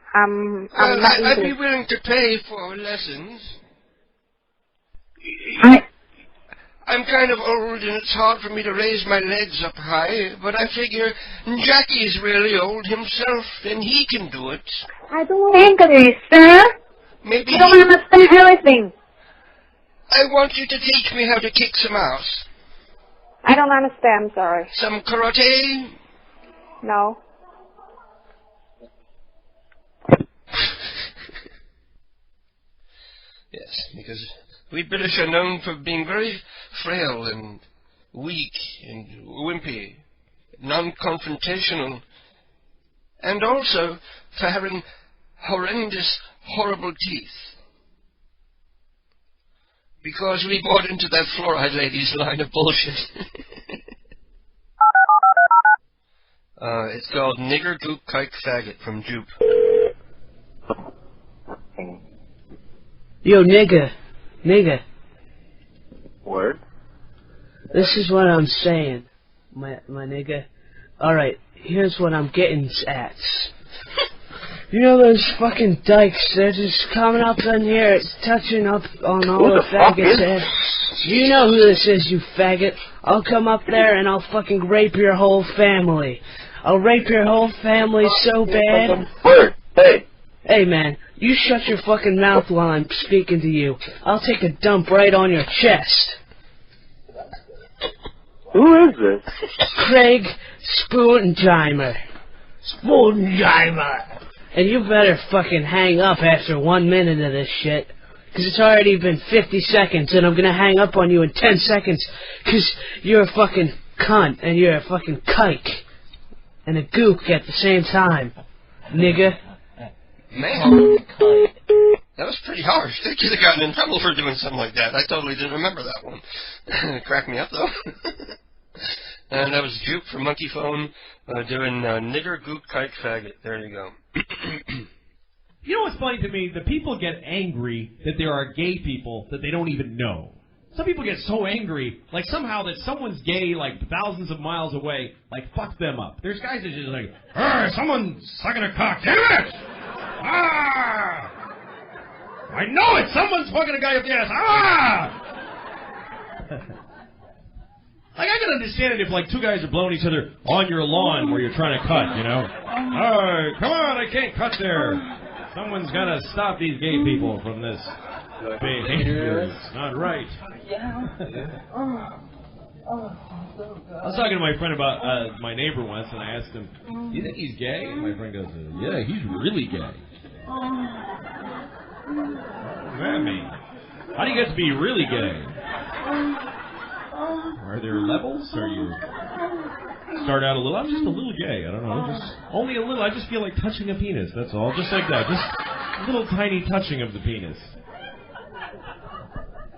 I'd be willing to pay for lessons. I'm kind of old and it's hard for me to raise my legs up high, but I figure Jackie's really old himself and he can do it. I don't English, sir. Maybe I don't understand anything. I want you to teach me how to kick some ass. I don't understand, sorry. Some karate? No. Yes, because we British are known for being very frail and weak and wimpy, non-confrontational, and also for having horrendous, horrible teeth. Because we bought into that fluoride lady's line of bullshit. It's called Nigger Goop Kike Faggot from Jupe. Yo, nigga. Word? This is what I'm saying, my nigga. Alright, here's what I'm getting at. You know those fucking dykes, they're just coming up in here, touching up on all the faggots' heads. You know who this is, you faggot. I'll come up there and I'll fucking rape your whole family. I'll rape your whole family so bad. Bert, hey. Hey, man, you shut your fucking mouth while I'm speaking to you. I'll take a dump right on your chest. Who is this? Craig Spoonjimer. Spoonjimer. And you better fucking hang up after 1 minute of this shit. Because it's already been 50 seconds and I'm going to hang up on you in 10 seconds. Because you're a fucking cunt and you're a fucking kike. And a gook at the same time. Nigga. Man. That was pretty harsh. They could have gotten in trouble for doing something like that. I totally didn't remember that one. It cracked me up, though. And that was Juke from Monkey Phone doing nigger, gook, kike, faggot. There you go. You know what's funny to me? The people get angry that there are gay people that they don't even know. Some people get so angry, like somehow that someone's gay, like thousands of miles away, like fuck them up. There's guys that just like, someone's sucking a cock, damn it! Ah! I know it! Someone's fucking a guy up the ass! Ah! Like, I can understand it if, like, two guys are blowing each other on your lawn where you're trying to cut, you know? Alright, come on, I can't cut there. Someone's got to stop these gay people from this behavior. It's not right. I was talking to my friend about my neighbor once, and I asked him, do you think he's gay? And my friend goes, yeah, he's really gay. What does that mean? How do you get to be really gay? Are there levels? Are you start out a little? I'm just a little gay. I don't know. Just only a little. I just feel like touching a penis. That's all. Just like that. Just a little tiny touching of the penis.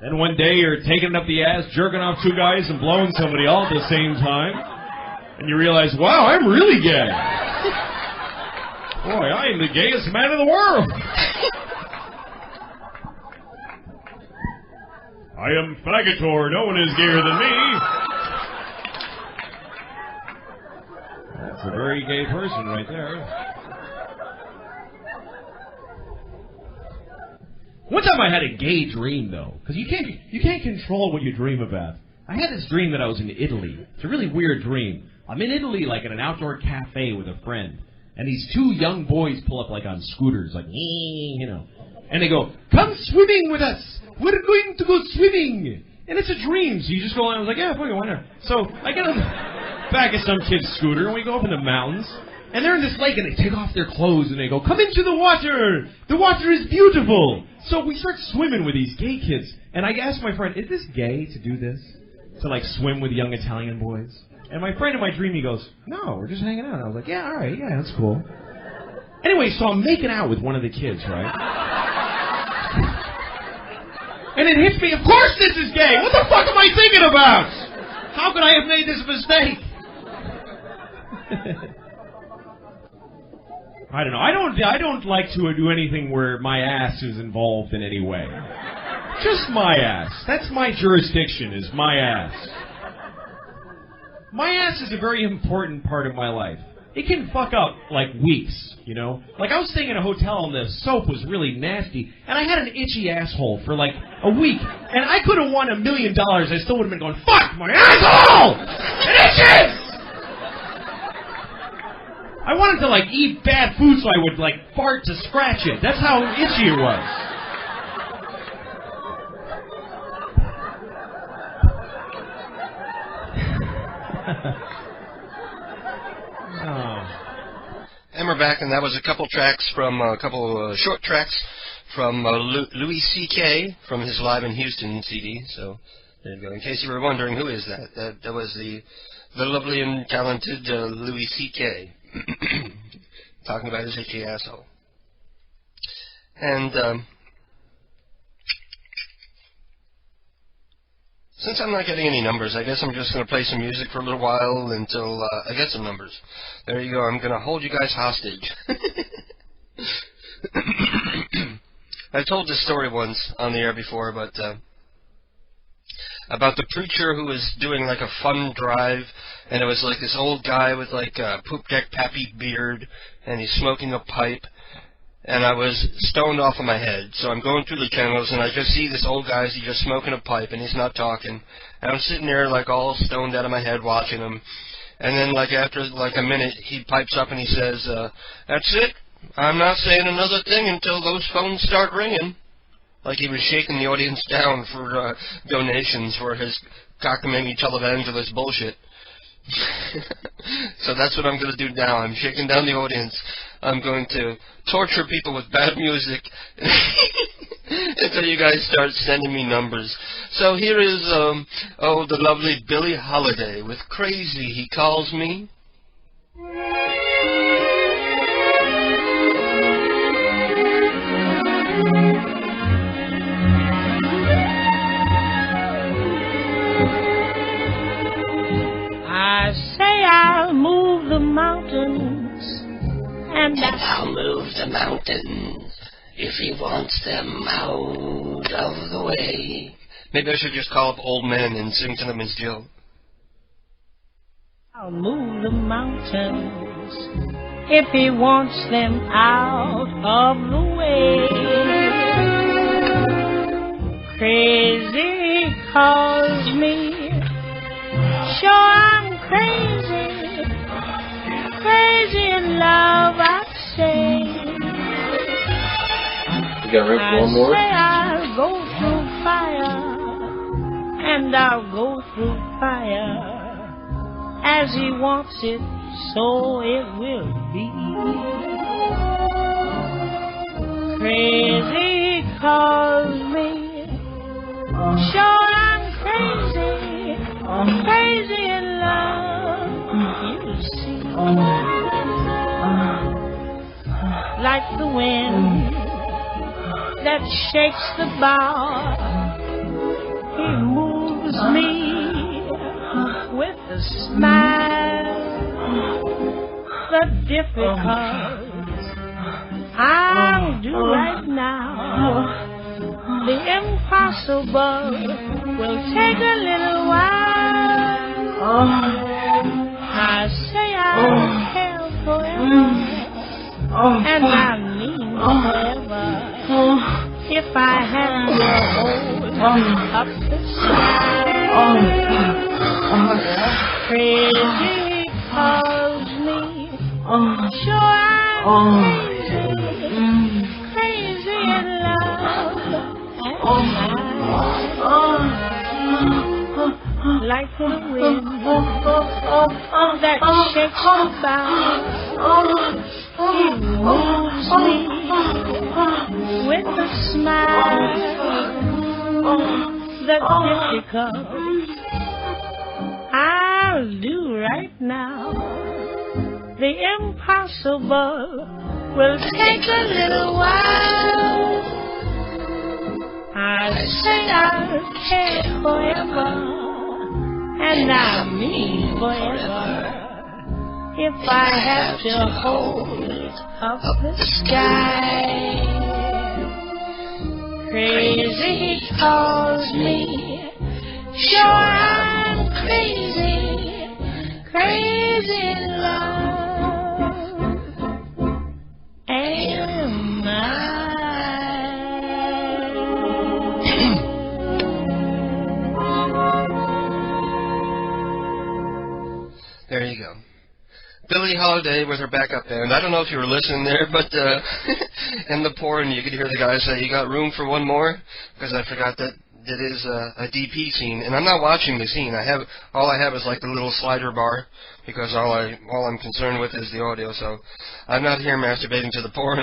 Then one day you're taking it up the ass, jerking off two guys and blowing somebody all at the same time, and you realize, wow, I'm really gay. Boy, I am the gayest man in the world. I am Faggotor. No one is gayer than me. That's a very gay person right there. One time I had a gay dream, though, because you can't control what you dream about. I had this dream that I was in Italy. It's a really weird dream. I'm in Italy, like in an outdoor cafe with a friend, and these two young boys pull up like on scooters, like, you know, and they go, "Come swimming with us. We're going to go swimming." And it's a dream, so you just go on. I was like, yeah, fuck it, why not? So I get on the back of some kid's scooter, and we go up in the mountains, and they're in this lake, and they take off their clothes, and they go, "Come into the water. The water is beautiful." So we start swimming with these gay kids, and I asked my friend, is this gay to do this? To, like, swim with young Italian boys? And my friend in my dream, he goes, "No, we're just hanging out." And I was like, yeah, all right, yeah, that's cool. Anyway, so I'm making out with one of the kids, right? And it hits me, of course this is gay! What the fuck am I thinking about? How could I have made this mistake? I don't know. I don't like to do anything where my ass is involved in any way. Just my ass. That's my jurisdiction, is my ass. My ass is a very important part of my life. It can fuck up, like, weeks, you know? Like, I was staying in a hotel and the soap was really nasty, and I had an itchy asshole for, like, a week. And I could have won $1 million. I still would have been going, fuck my asshole! It itches! I wanted to, like, eat bad food so I would, like, fart to scratch it. That's how itchy it was. And we're back, and that was a couple tracks from short tracks from Louis C.K. from his Live in Houston CD. So there you go. In case you were wondering, who is that? That was the lovely and talented Louis C.K. talking about his itchy asshole. And since I'm not getting any numbers, I guess I'm just going to play some music for a little while until I get some numbers. There you go. I'm going to hold you guys hostage. I've told this story once on the air before, but about the preacher who was doing like a fun drive, and it was like this old guy with like a poop deck pappy beard, and he's smoking a pipe. And I was stoned off of my head, so I'm going through the channels, and I just see this old guy, he's just smoking a pipe, and he's not talking. And I'm sitting there, like, all stoned out of my head watching him. And then, like, after, like, a minute, he pipes up and he says, that's it. I'm not saying another thing until those phones start ringing. Like he was shaking the audience down for donations for his cockamamie televangelist bullshit. So that's what I'm going to do now. I'm shaking down the audience. I'm going to torture people with bad music until you guys start sending me numbers. So here is, the lovely Billie Holiday with Crazy He Calls Me. I say I'll move the mountains, and I'll move the mountains if he wants them out of the way. Maybe I should just call up old men and sing to them as Jill. I'll move the mountains if he wants them out of the way. Crazy calls me. Sure, I'm crazy, crazy in love, I say. You got room for one more? I say I'll go through fire, and I'll go through fire. As he wants it, so it will be. Crazy calls me. Sure, I'm crazy. Crazy in love, you see. Like the wind that shakes the bough, he moves me with a smile. The difficult I'll do right now. The impossible will take a little while. I say I'll care forever, and I mean forever. If I had to hold up the sky, crazy calls me. Sure I'm crazy in love. Like the wind that shakes the bough, he moves me with a smile. The difficult I'll do right now. The impossible will take a little while. I say I'll care forever, and I mean forever. If I have to hold up the sky, crazy calls me. Sure, I'm crazy, crazy in love. Am I? There you go. Billie Holiday with her backup band. I don't know if you were listening there, but in the porn you could hear the guy say, "You got room for one more?" Because I forgot that it is a DP scene, and I'm not watching the scene. All I have is like the little slider bar, because all I'm concerned with is the audio. So I'm not here masturbating to the porn.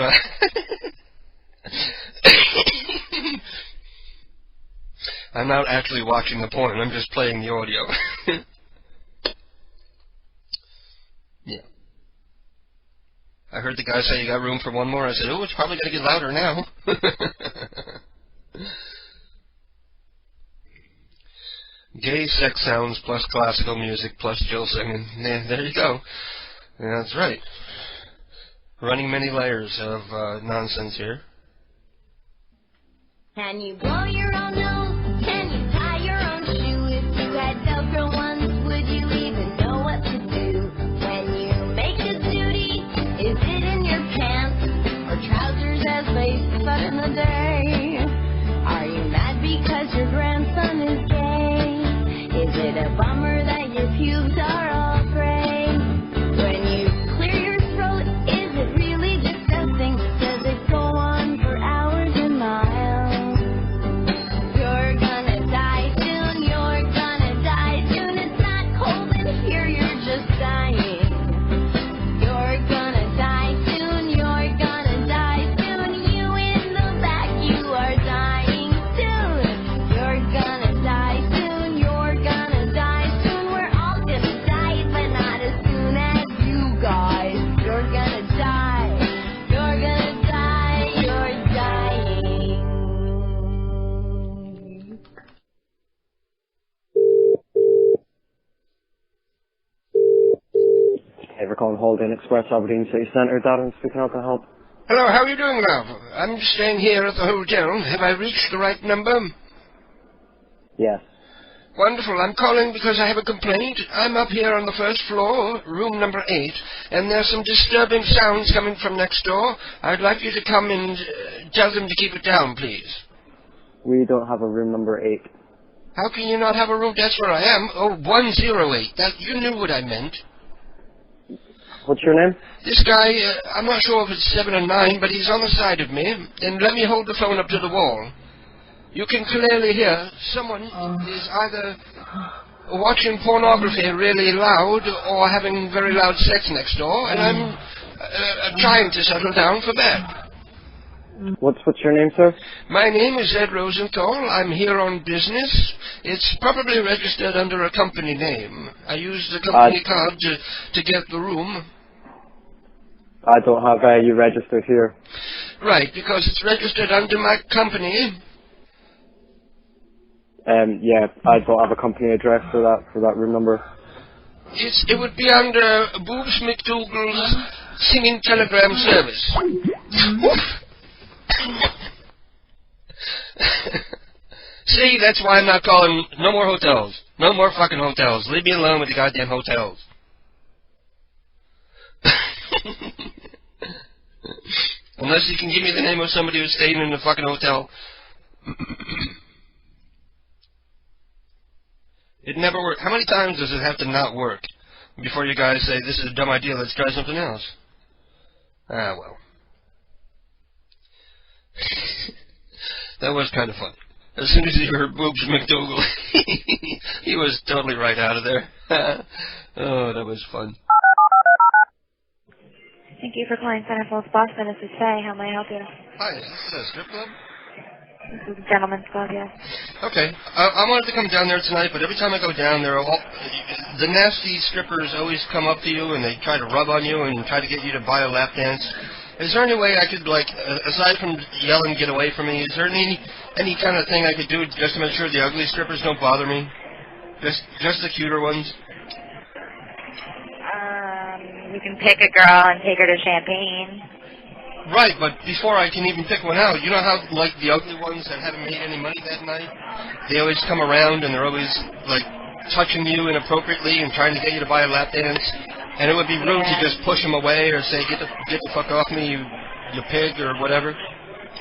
I'm not actually watching the porn. I'm just playing the audio. Yeah. I heard the guy say, "You got room for one more?" I said, "Oh, it's probably going to get louder now." Gay sex sounds plus classical music plus Jill singing. Yeah, there you go. Yeah, that's right. Running many layers of nonsense here. Can you blow your own nose? Can you tie your own shoe? If you had Velcro ones, would you even know what to do? When you make a duty, is it in your pants or trousers as they spun in the day? Are you mad because your grandson is gay? Is it a bummer that your pubes are all gray? for calling Holiday Inn Express Aberdeen City Centre. Darren speaking, how can I help? Hello, how are you doing, love? I'm staying here at the hotel. Have I reached the right number? Yes. Wonderful. I'm calling because I have a complaint. I'm up here on the first floor, room number 8, and there's some disturbing sounds coming from next door. I'd like you to come and tell them to keep it down, please. We don't have a room number 8. How can you not have a room? That's where I am. Oh, 108. You knew what I meant. What's your name? This guy, I'm not sure if it's 7 or 9, but he's on the side of me. And let me hold the phone up to the wall. You can clearly hear someone is either watching pornography really loud or having very loud sex next door, and I'm trying to settle down for bed. What's your name, sir? My name is Ed Rosenthal. I'm here on business. It's probably registered under a company name. I used the company card to get the room. I don't have you registered here. Right, because it's registered under my company. Yeah, I don't have a company address for that room number. It would be under Boobs McDougal's singing telegram service. See, that's why I'm not calling. No more hotels. No more fucking hotels. Leave me alone with the goddamn hotels. Unless you can give me the name of somebody who's staying in the fucking hotel. It never works. How many times does it have to not work before you guys say, this is a dumb idea, let's try something else? Ah, well. That was kind of funny. As soon as he heard Boobs McDougal, he was totally right out of there. Oh, that was fun. Thank you for calling Centerfolds Boston. This is Faye. How may I help you? Hi, is this a strip club? This is a gentleman's club, yes. Okay. I wanted to come down there tonight, but every time I go down there, the nasty strippers always come up to you and they try to rub on you and try to get you to buy a lap dance. Is there any way I could, like, aside from yelling, get away from me, is there any kind of thing I could do just to make sure the ugly strippers don't bother me? Just the cuter ones? You can pick a girl and take her to Champagne. Right, but before I can even pick one out, you know how, like, the ugly ones that haven't made any money that night, they always come around and they're always, like, touching you inappropriately and trying to get you to buy a lap dance? And it would be rude to just push them away or say, get the fuck off me, you pig, or whatever.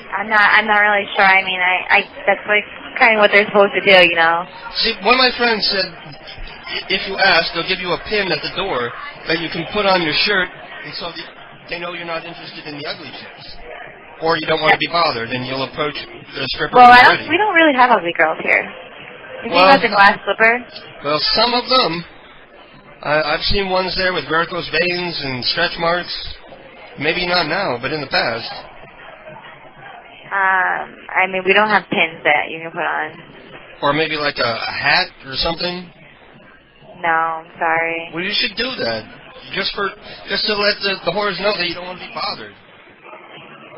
I'm not really sure. I mean, I that's like kind of what they're supposed to do, you know. See, one of my friends said, if you ask, they'll give you a pin at the door that you can put on your shirt, and so they know you're not interested in the ugly chicks. Or you don't want to be bothered, and you'll approach the stripper. Well, we don't really have ugly girls here. You think about the glass slipper? Well, some of them. I've seen ones there with varicose veins and stretch marks. Maybe not now, but in the past. I mean, we don't have pins that you can put on. Or maybe like a hat or something. No, I'm sorry. Well, you should do that. Just to let the whores know that you don't want to be bothered.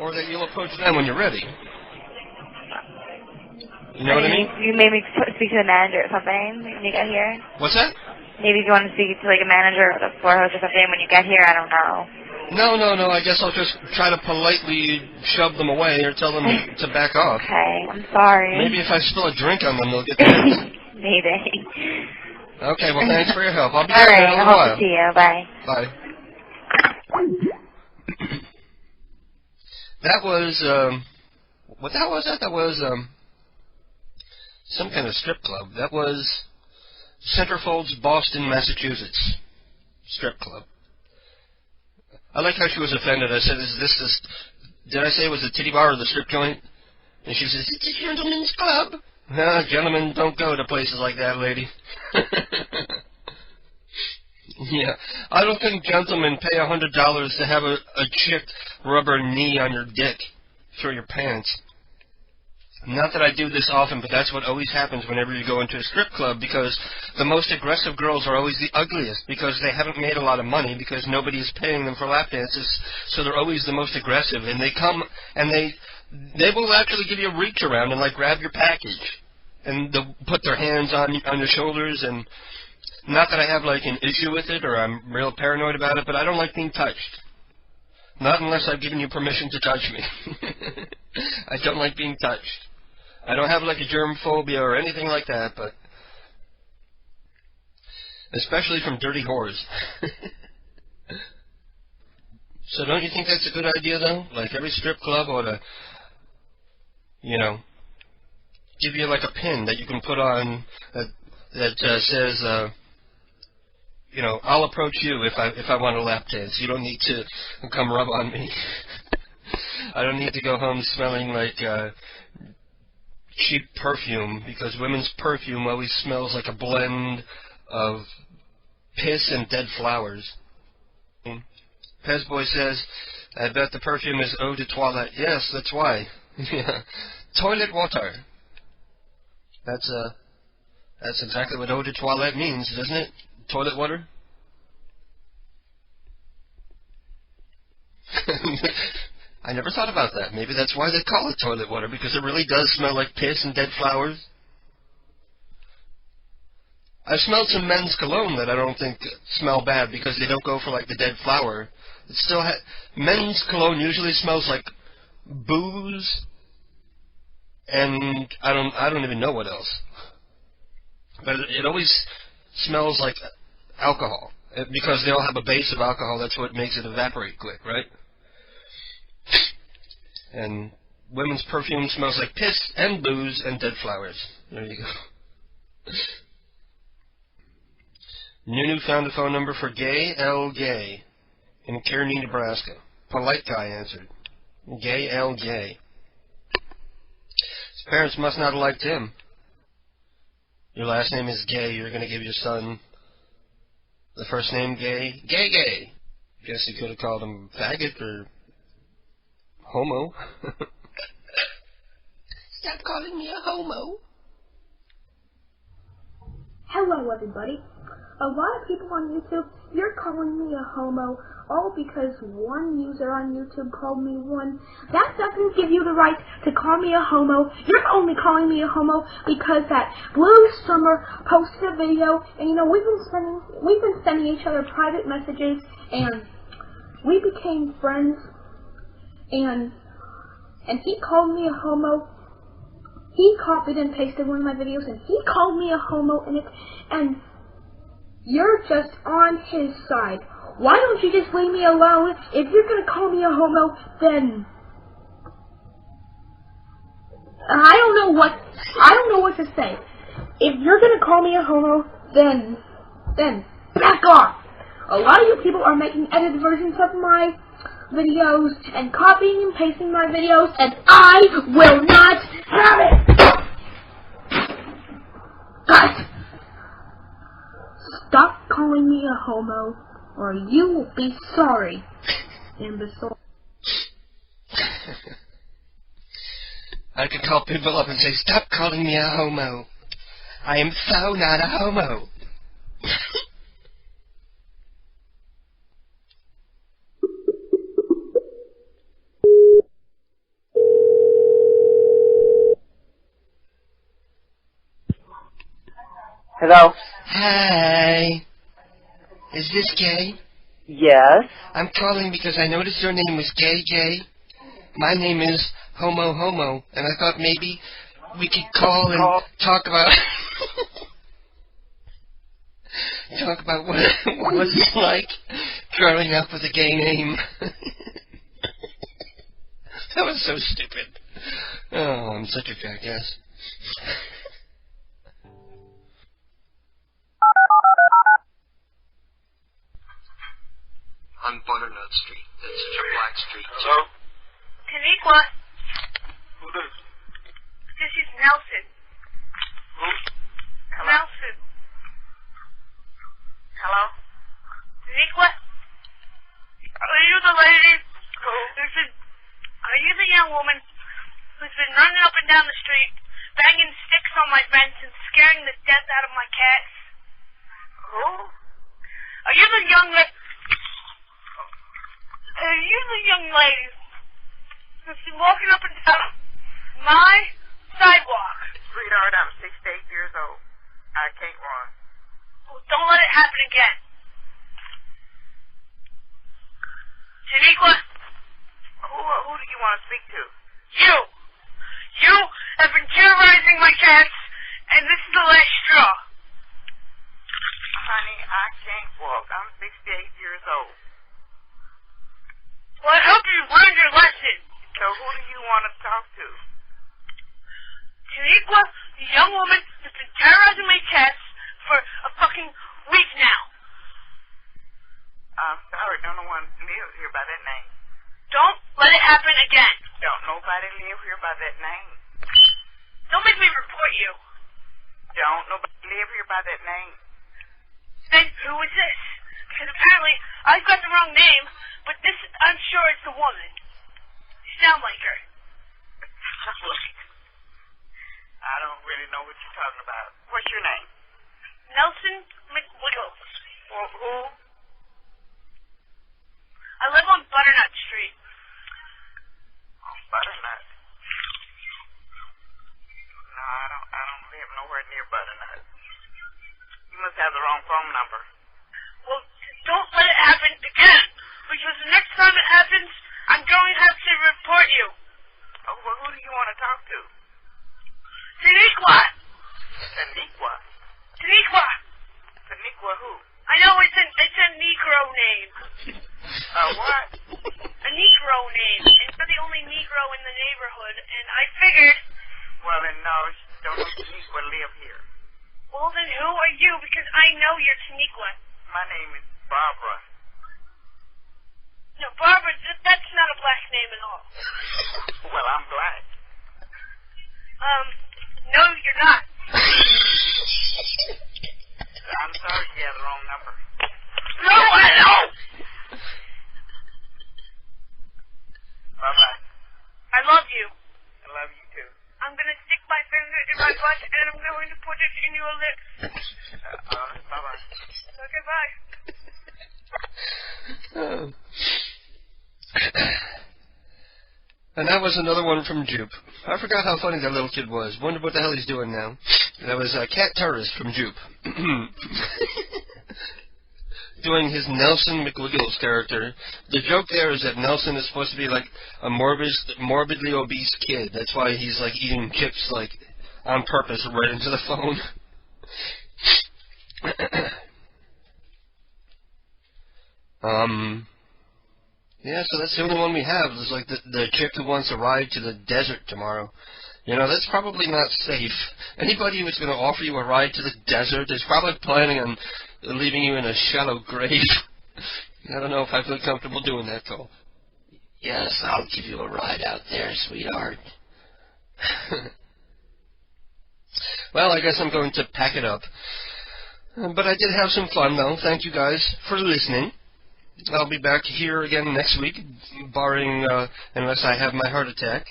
Or that you'll approach them when you're ready. You know what I mean? You maybe speak to the manager or something when you get here. What's that? Maybe if you want to speak to like a manager or the floor host or something when you get here, I don't know. No, I guess I'll just try to politely shove them away or tell them to back off. Okay, I'm sorry. Maybe if I spill a drink on them, they'll get the Maybe. Okay, well, thanks for your help. I'll be all there right, in a I little hope while. to see you. Bye. Bye. That was, what the hell was that? That was, some kind of strip club. That was Centerfolds, Boston, Massachusetts strip club. I like how she was offended. I said, did I say it was a titty bar or the strip joint? And she says, it's a gentleman's club. No, gentlemen don't go to places like that, lady. Yeah, I don't think gentlemen pay $100 to have a chick rub her knee on your dick through your pants. Not that I do this often, but that's what always happens whenever you go into a strip club, because the most aggressive girls are always the ugliest, because they haven't made a lot of money, because nobody is paying them for lap dances, so they're always the most aggressive, and they come, and they will actually give you a reach around and, like, grab your package, and they'll put their hands on your shoulders, and Not that I have, like, an issue with it or I'm real paranoid about it, but I don't like being touched. Not unless I've given you permission to touch me. I don't like being touched. I don't have, like, a germ phobia or anything like that, but... especially from dirty whores. So don't you think that's a good idea, though? Like, every strip club ought to, you know, give you, like, a pin that you can put on that says, you know, I'll approach you if I want a lap dance. You don't need to come rub on me. I don't need to go home smelling like cheap perfume, because women's perfume always smells like a blend of piss and dead flowers. Pez Boy says, I bet the perfume is eau de toilette. Yes, that's why. Toilet water. That's exactly what eau de toilette means, doesn't it? Toilet water? I never thought about that. Maybe that's why they call it toilet water, because it really does smell like piss and dead flowers. I've smelled some men's cologne that I don't think smell bad because they don't go for, like, the dead flower. It still men's cologne usually smells like booze, and I don't even know what else. But it always smells like alcohol, because they all have a base of alcohol. That's what makes it evaporate quick, right? And women's perfume smells like piss and booze and dead flowers. There you go. Nunu found a phone number for Gay L. Gay in Kearney, Nebraska. Polite guy answered. Gay L. Gay. His parents must not have liked him. Your last name is Gay. You're going to give your son the first name Gay? Gay Gay. Guess you could have called him faggot or homo. Stop calling me a homo. Hello, everybody. A lot of people on YouTube, you're calling me a homo, all because one user on YouTube called me one. That doesn't give you the right to call me a homo. You're only calling me a homo because that Blue Summer posted a video, and you know, we've been sending each other private messages, and we became friends, and he called me a homo. He copied and pasted one of my videos, and he called me a homo in it, and you're just on his side. Why don't you just leave me alone? If you're gonna call me a homo, then I don't know what to say. If you're gonna call me a homo, then back off. A lot of you people are making edited versions of my videos and copying and pasting my videos, and I will not have it. Guys, stop calling me a homo, or you will be sorry, imbecile. I could call people up and say, stop calling me a homo. I am so not a homo. Hello? Hi. Is this Gay? Yes. I'm calling because I noticed your name was Gay Gay. My name is Homo Homo, and I thought maybe we could call and talk about what it's like growing up with a gay name. That was so stupid. Oh, I'm such a jackass. On Butternut Street. That's such a black street. Hello? Taniqua. Who this? This is Nelson. Who? Nelson. Hello? Taniqua? Are you the lady are you the young woman who's been running up and down the street, banging sticks on my fence and scaring the death out of my cats? Who? Are you the young lady? Are you the young lady who's been walking up and down my sidewalk? Sweetheart, I'm 68 years old. I can't run. Don't let it happen again. Shaniqua? Who do you want to speak to? You! You have been terrorizing my cats, and this is the last straw. Honey, I can't walk. I'm 68 years old. Well, I hope you've learned your lesson. So who do you want to talk to? Shaniqua, the young woman has been terrorizing my cats for a fucking week now. I'm sorry, no one lives here by that name. Don't let it happen again. Don't nobody live here by that name. Don't make me report you. Don't nobody live here by that name. Then who is this? Because apparently I've got the wrong name, but this, I'm sure it's the woman. You sound like her. I don't really know what you're talking about. What's your name? Nelson McWiggles. Well, who? I live on Butternut Street. Oh, Butternut. No, I don't live nowhere near Butternut. You must have the wrong phone number. Well, don't let it happen again, because the next time it happens, I'm going to have to report you. Oh, well, who do you want to talk to? Shaniqua! Shaniqua? Shaniqua! Shaniqua who? I know it's a Negro name. What? A Negro name. And you're the only Negro in the neighborhood, and I figured... Well, then, no, don't know Shaniqua live here. Well, then who are you? Because I know you're Shaniqua. My name is Barbara. No, Barbara, that's not a black name at all. Well, I'm black. No, you're not. I'm sorry you have the wrong number. No, I know! Bye-bye. I love you. I love you, too. I'm going to stick my finger in my butt, and I'm going to put it in your lips. Bye-bye. Okay, bye. And that was another one from Jupe. I forgot how funny that little kid was. Wonder what the hell he's doing now. That was Cat Terrorist from Jupe. Doing his Nelson McWiggles character. The joke there is that Nelson is supposed to be like a morbidly obese kid. That's why he's like eating chips like on purpose right into the phone. Yeah, so that's the only one we have. There's like the chick who wants a ride to the desert tomorrow. You know, that's probably not safe. Anybody who's going to offer you a ride to the desert is probably planning on leaving you in a shallow grave. I don't know if I feel comfortable doing that call. Yes, I'll give you a ride out there, sweetheart. Well, I guess I'm going to pack it up. But I did have some fun, though. Thank you guys for listening. I'll be back here again next week, barring unless I have my heart attack.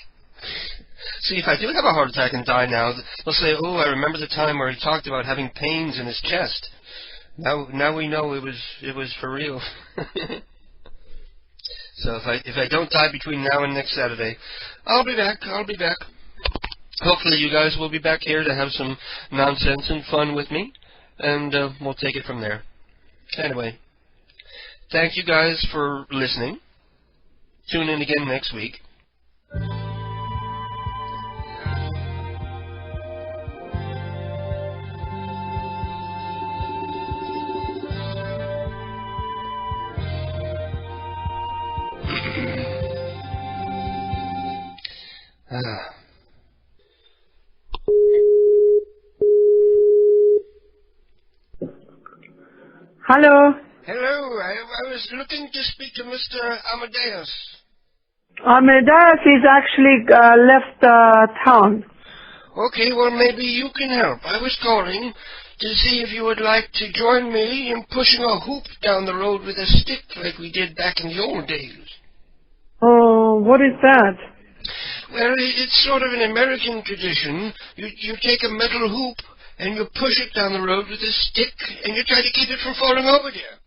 See, if I do have a heart attack and die now, they'll say, "Oh, I remember the time where he talked about having pains in his chest." Now we know it was for real. So if I don't die between now and next Saturday, I'll be back. Hopefully you guys will be back here to have some nonsense and fun with me, and we'll take it from there. Anyway, thank you guys for listening. Tune in again next week. Hello. Hello, I was looking to speak to Mr. Amadeus. Amadeus is actually left town. Okay, well maybe you can help. I was calling to see if you would like to join me in pushing a hoop down the road with a stick like we did back in the old days. Oh, what is that? Well, it's sort of an American tradition. You take a metal hoop and you push it down the road with a stick and you try to keep it from falling over there.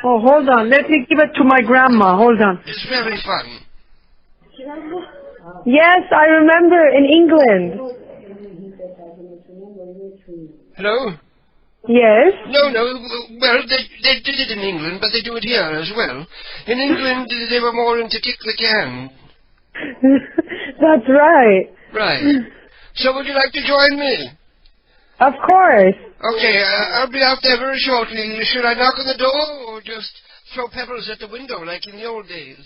Oh, hold on. Let me give it to my grandma. Hold on. It's very fun. Yes, I remember in England. Hello? Yes. No. Well, they did it in England, but they do it here as well. In England, they were more into kick the can. That's right. Right. So would you like to join me? Of course. Okay, I'll be out there very shortly. Should I knock on the door or just throw pebbles at the window like in the old days?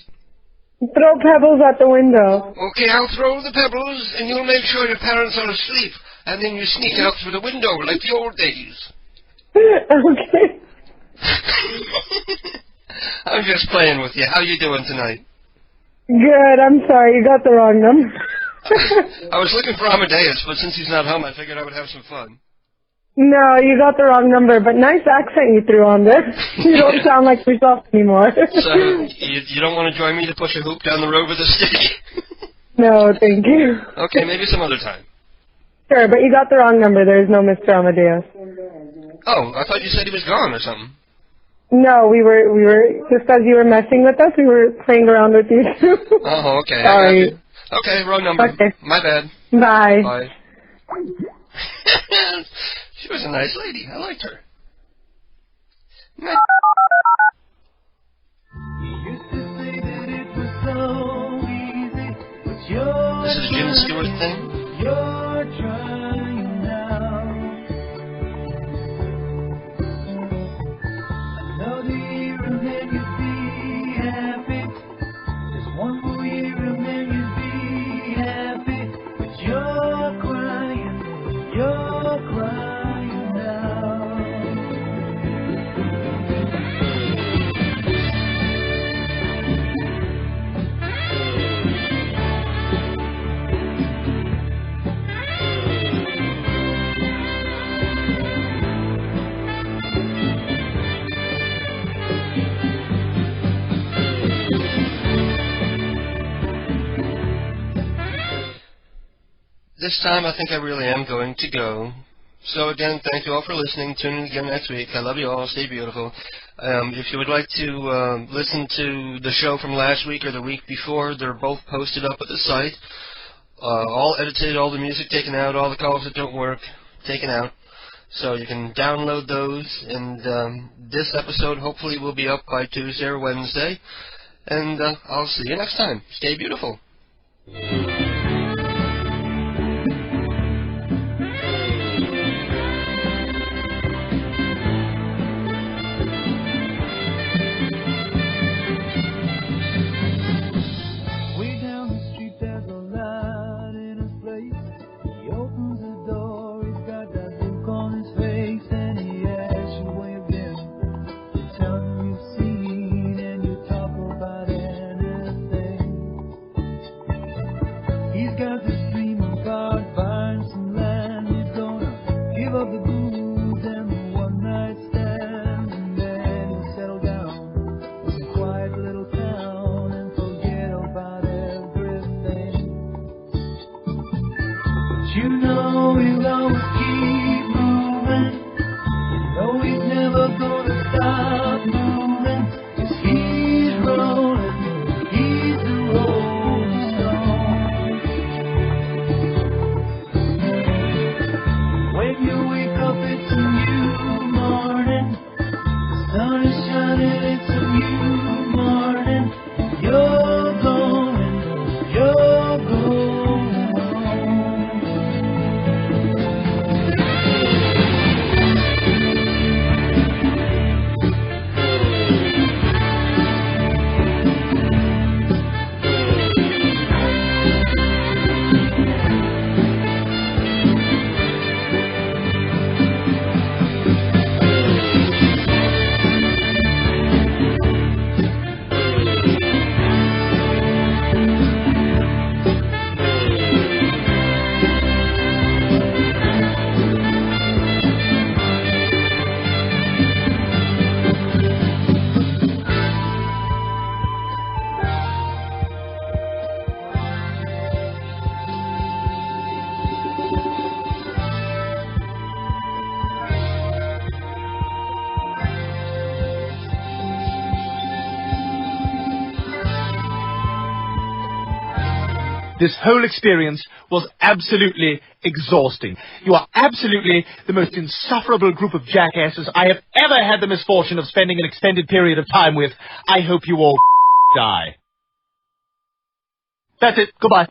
Throw pebbles at the window. Okay, I'll throw the pebbles and you'll make sure your parents are asleep. And then you sneak out through the window like the old days. Okay. I'm just playing with you. How you doing tonight? Good. I'm sorry. You got the wrong number. I was looking for Amadeus, but since he's not home, I figured I would have some fun. No, you got the wrong number, but nice accent you threw on there. You don't sound like yourself anymore. So, you don't want to join me to push a hoop down the road with a stick? No, thank you. Okay, maybe some other time. Sure, but you got the wrong number. There's no Mr. Amadeus. Oh, I thought you said he was gone or something. No, we were just as you were messing with us, we were playing around with you too. Oh, okay. Sorry. Okay, wrong number. Okay. My bad. Bye. Bye. She was a nice lady. I liked her. This is a Jim Stewart thing? You're trying now. Another year and then you'll be happy. Just one more year and then you'll be happy. But you're crying now. This time I think I really am going to go. So again, thank you all for listening. Tune in again next week. I love you all. Stay beautiful. If you would like to listen to the show from last week or the week before, they're both posted up at the site. All edited, all the music taken out, all the calls that don't work taken out. So you can download those. And this episode hopefully will be up by Tuesday or Wednesday. And I'll see you next time. Stay beautiful. You know he'll always keep moving. You know he's never gonna stop moving. 'Cause he's rolling, he's the rolling stone. When you wake up, it's a new morning. The sun is shining, it's a new morning. You're going, you're going. This whole experience was absolutely exhausting. You are absolutely the most insufferable group of jackasses I have ever had the misfortune of spending an extended period of time with. I hope you all die. That's it. Goodbye.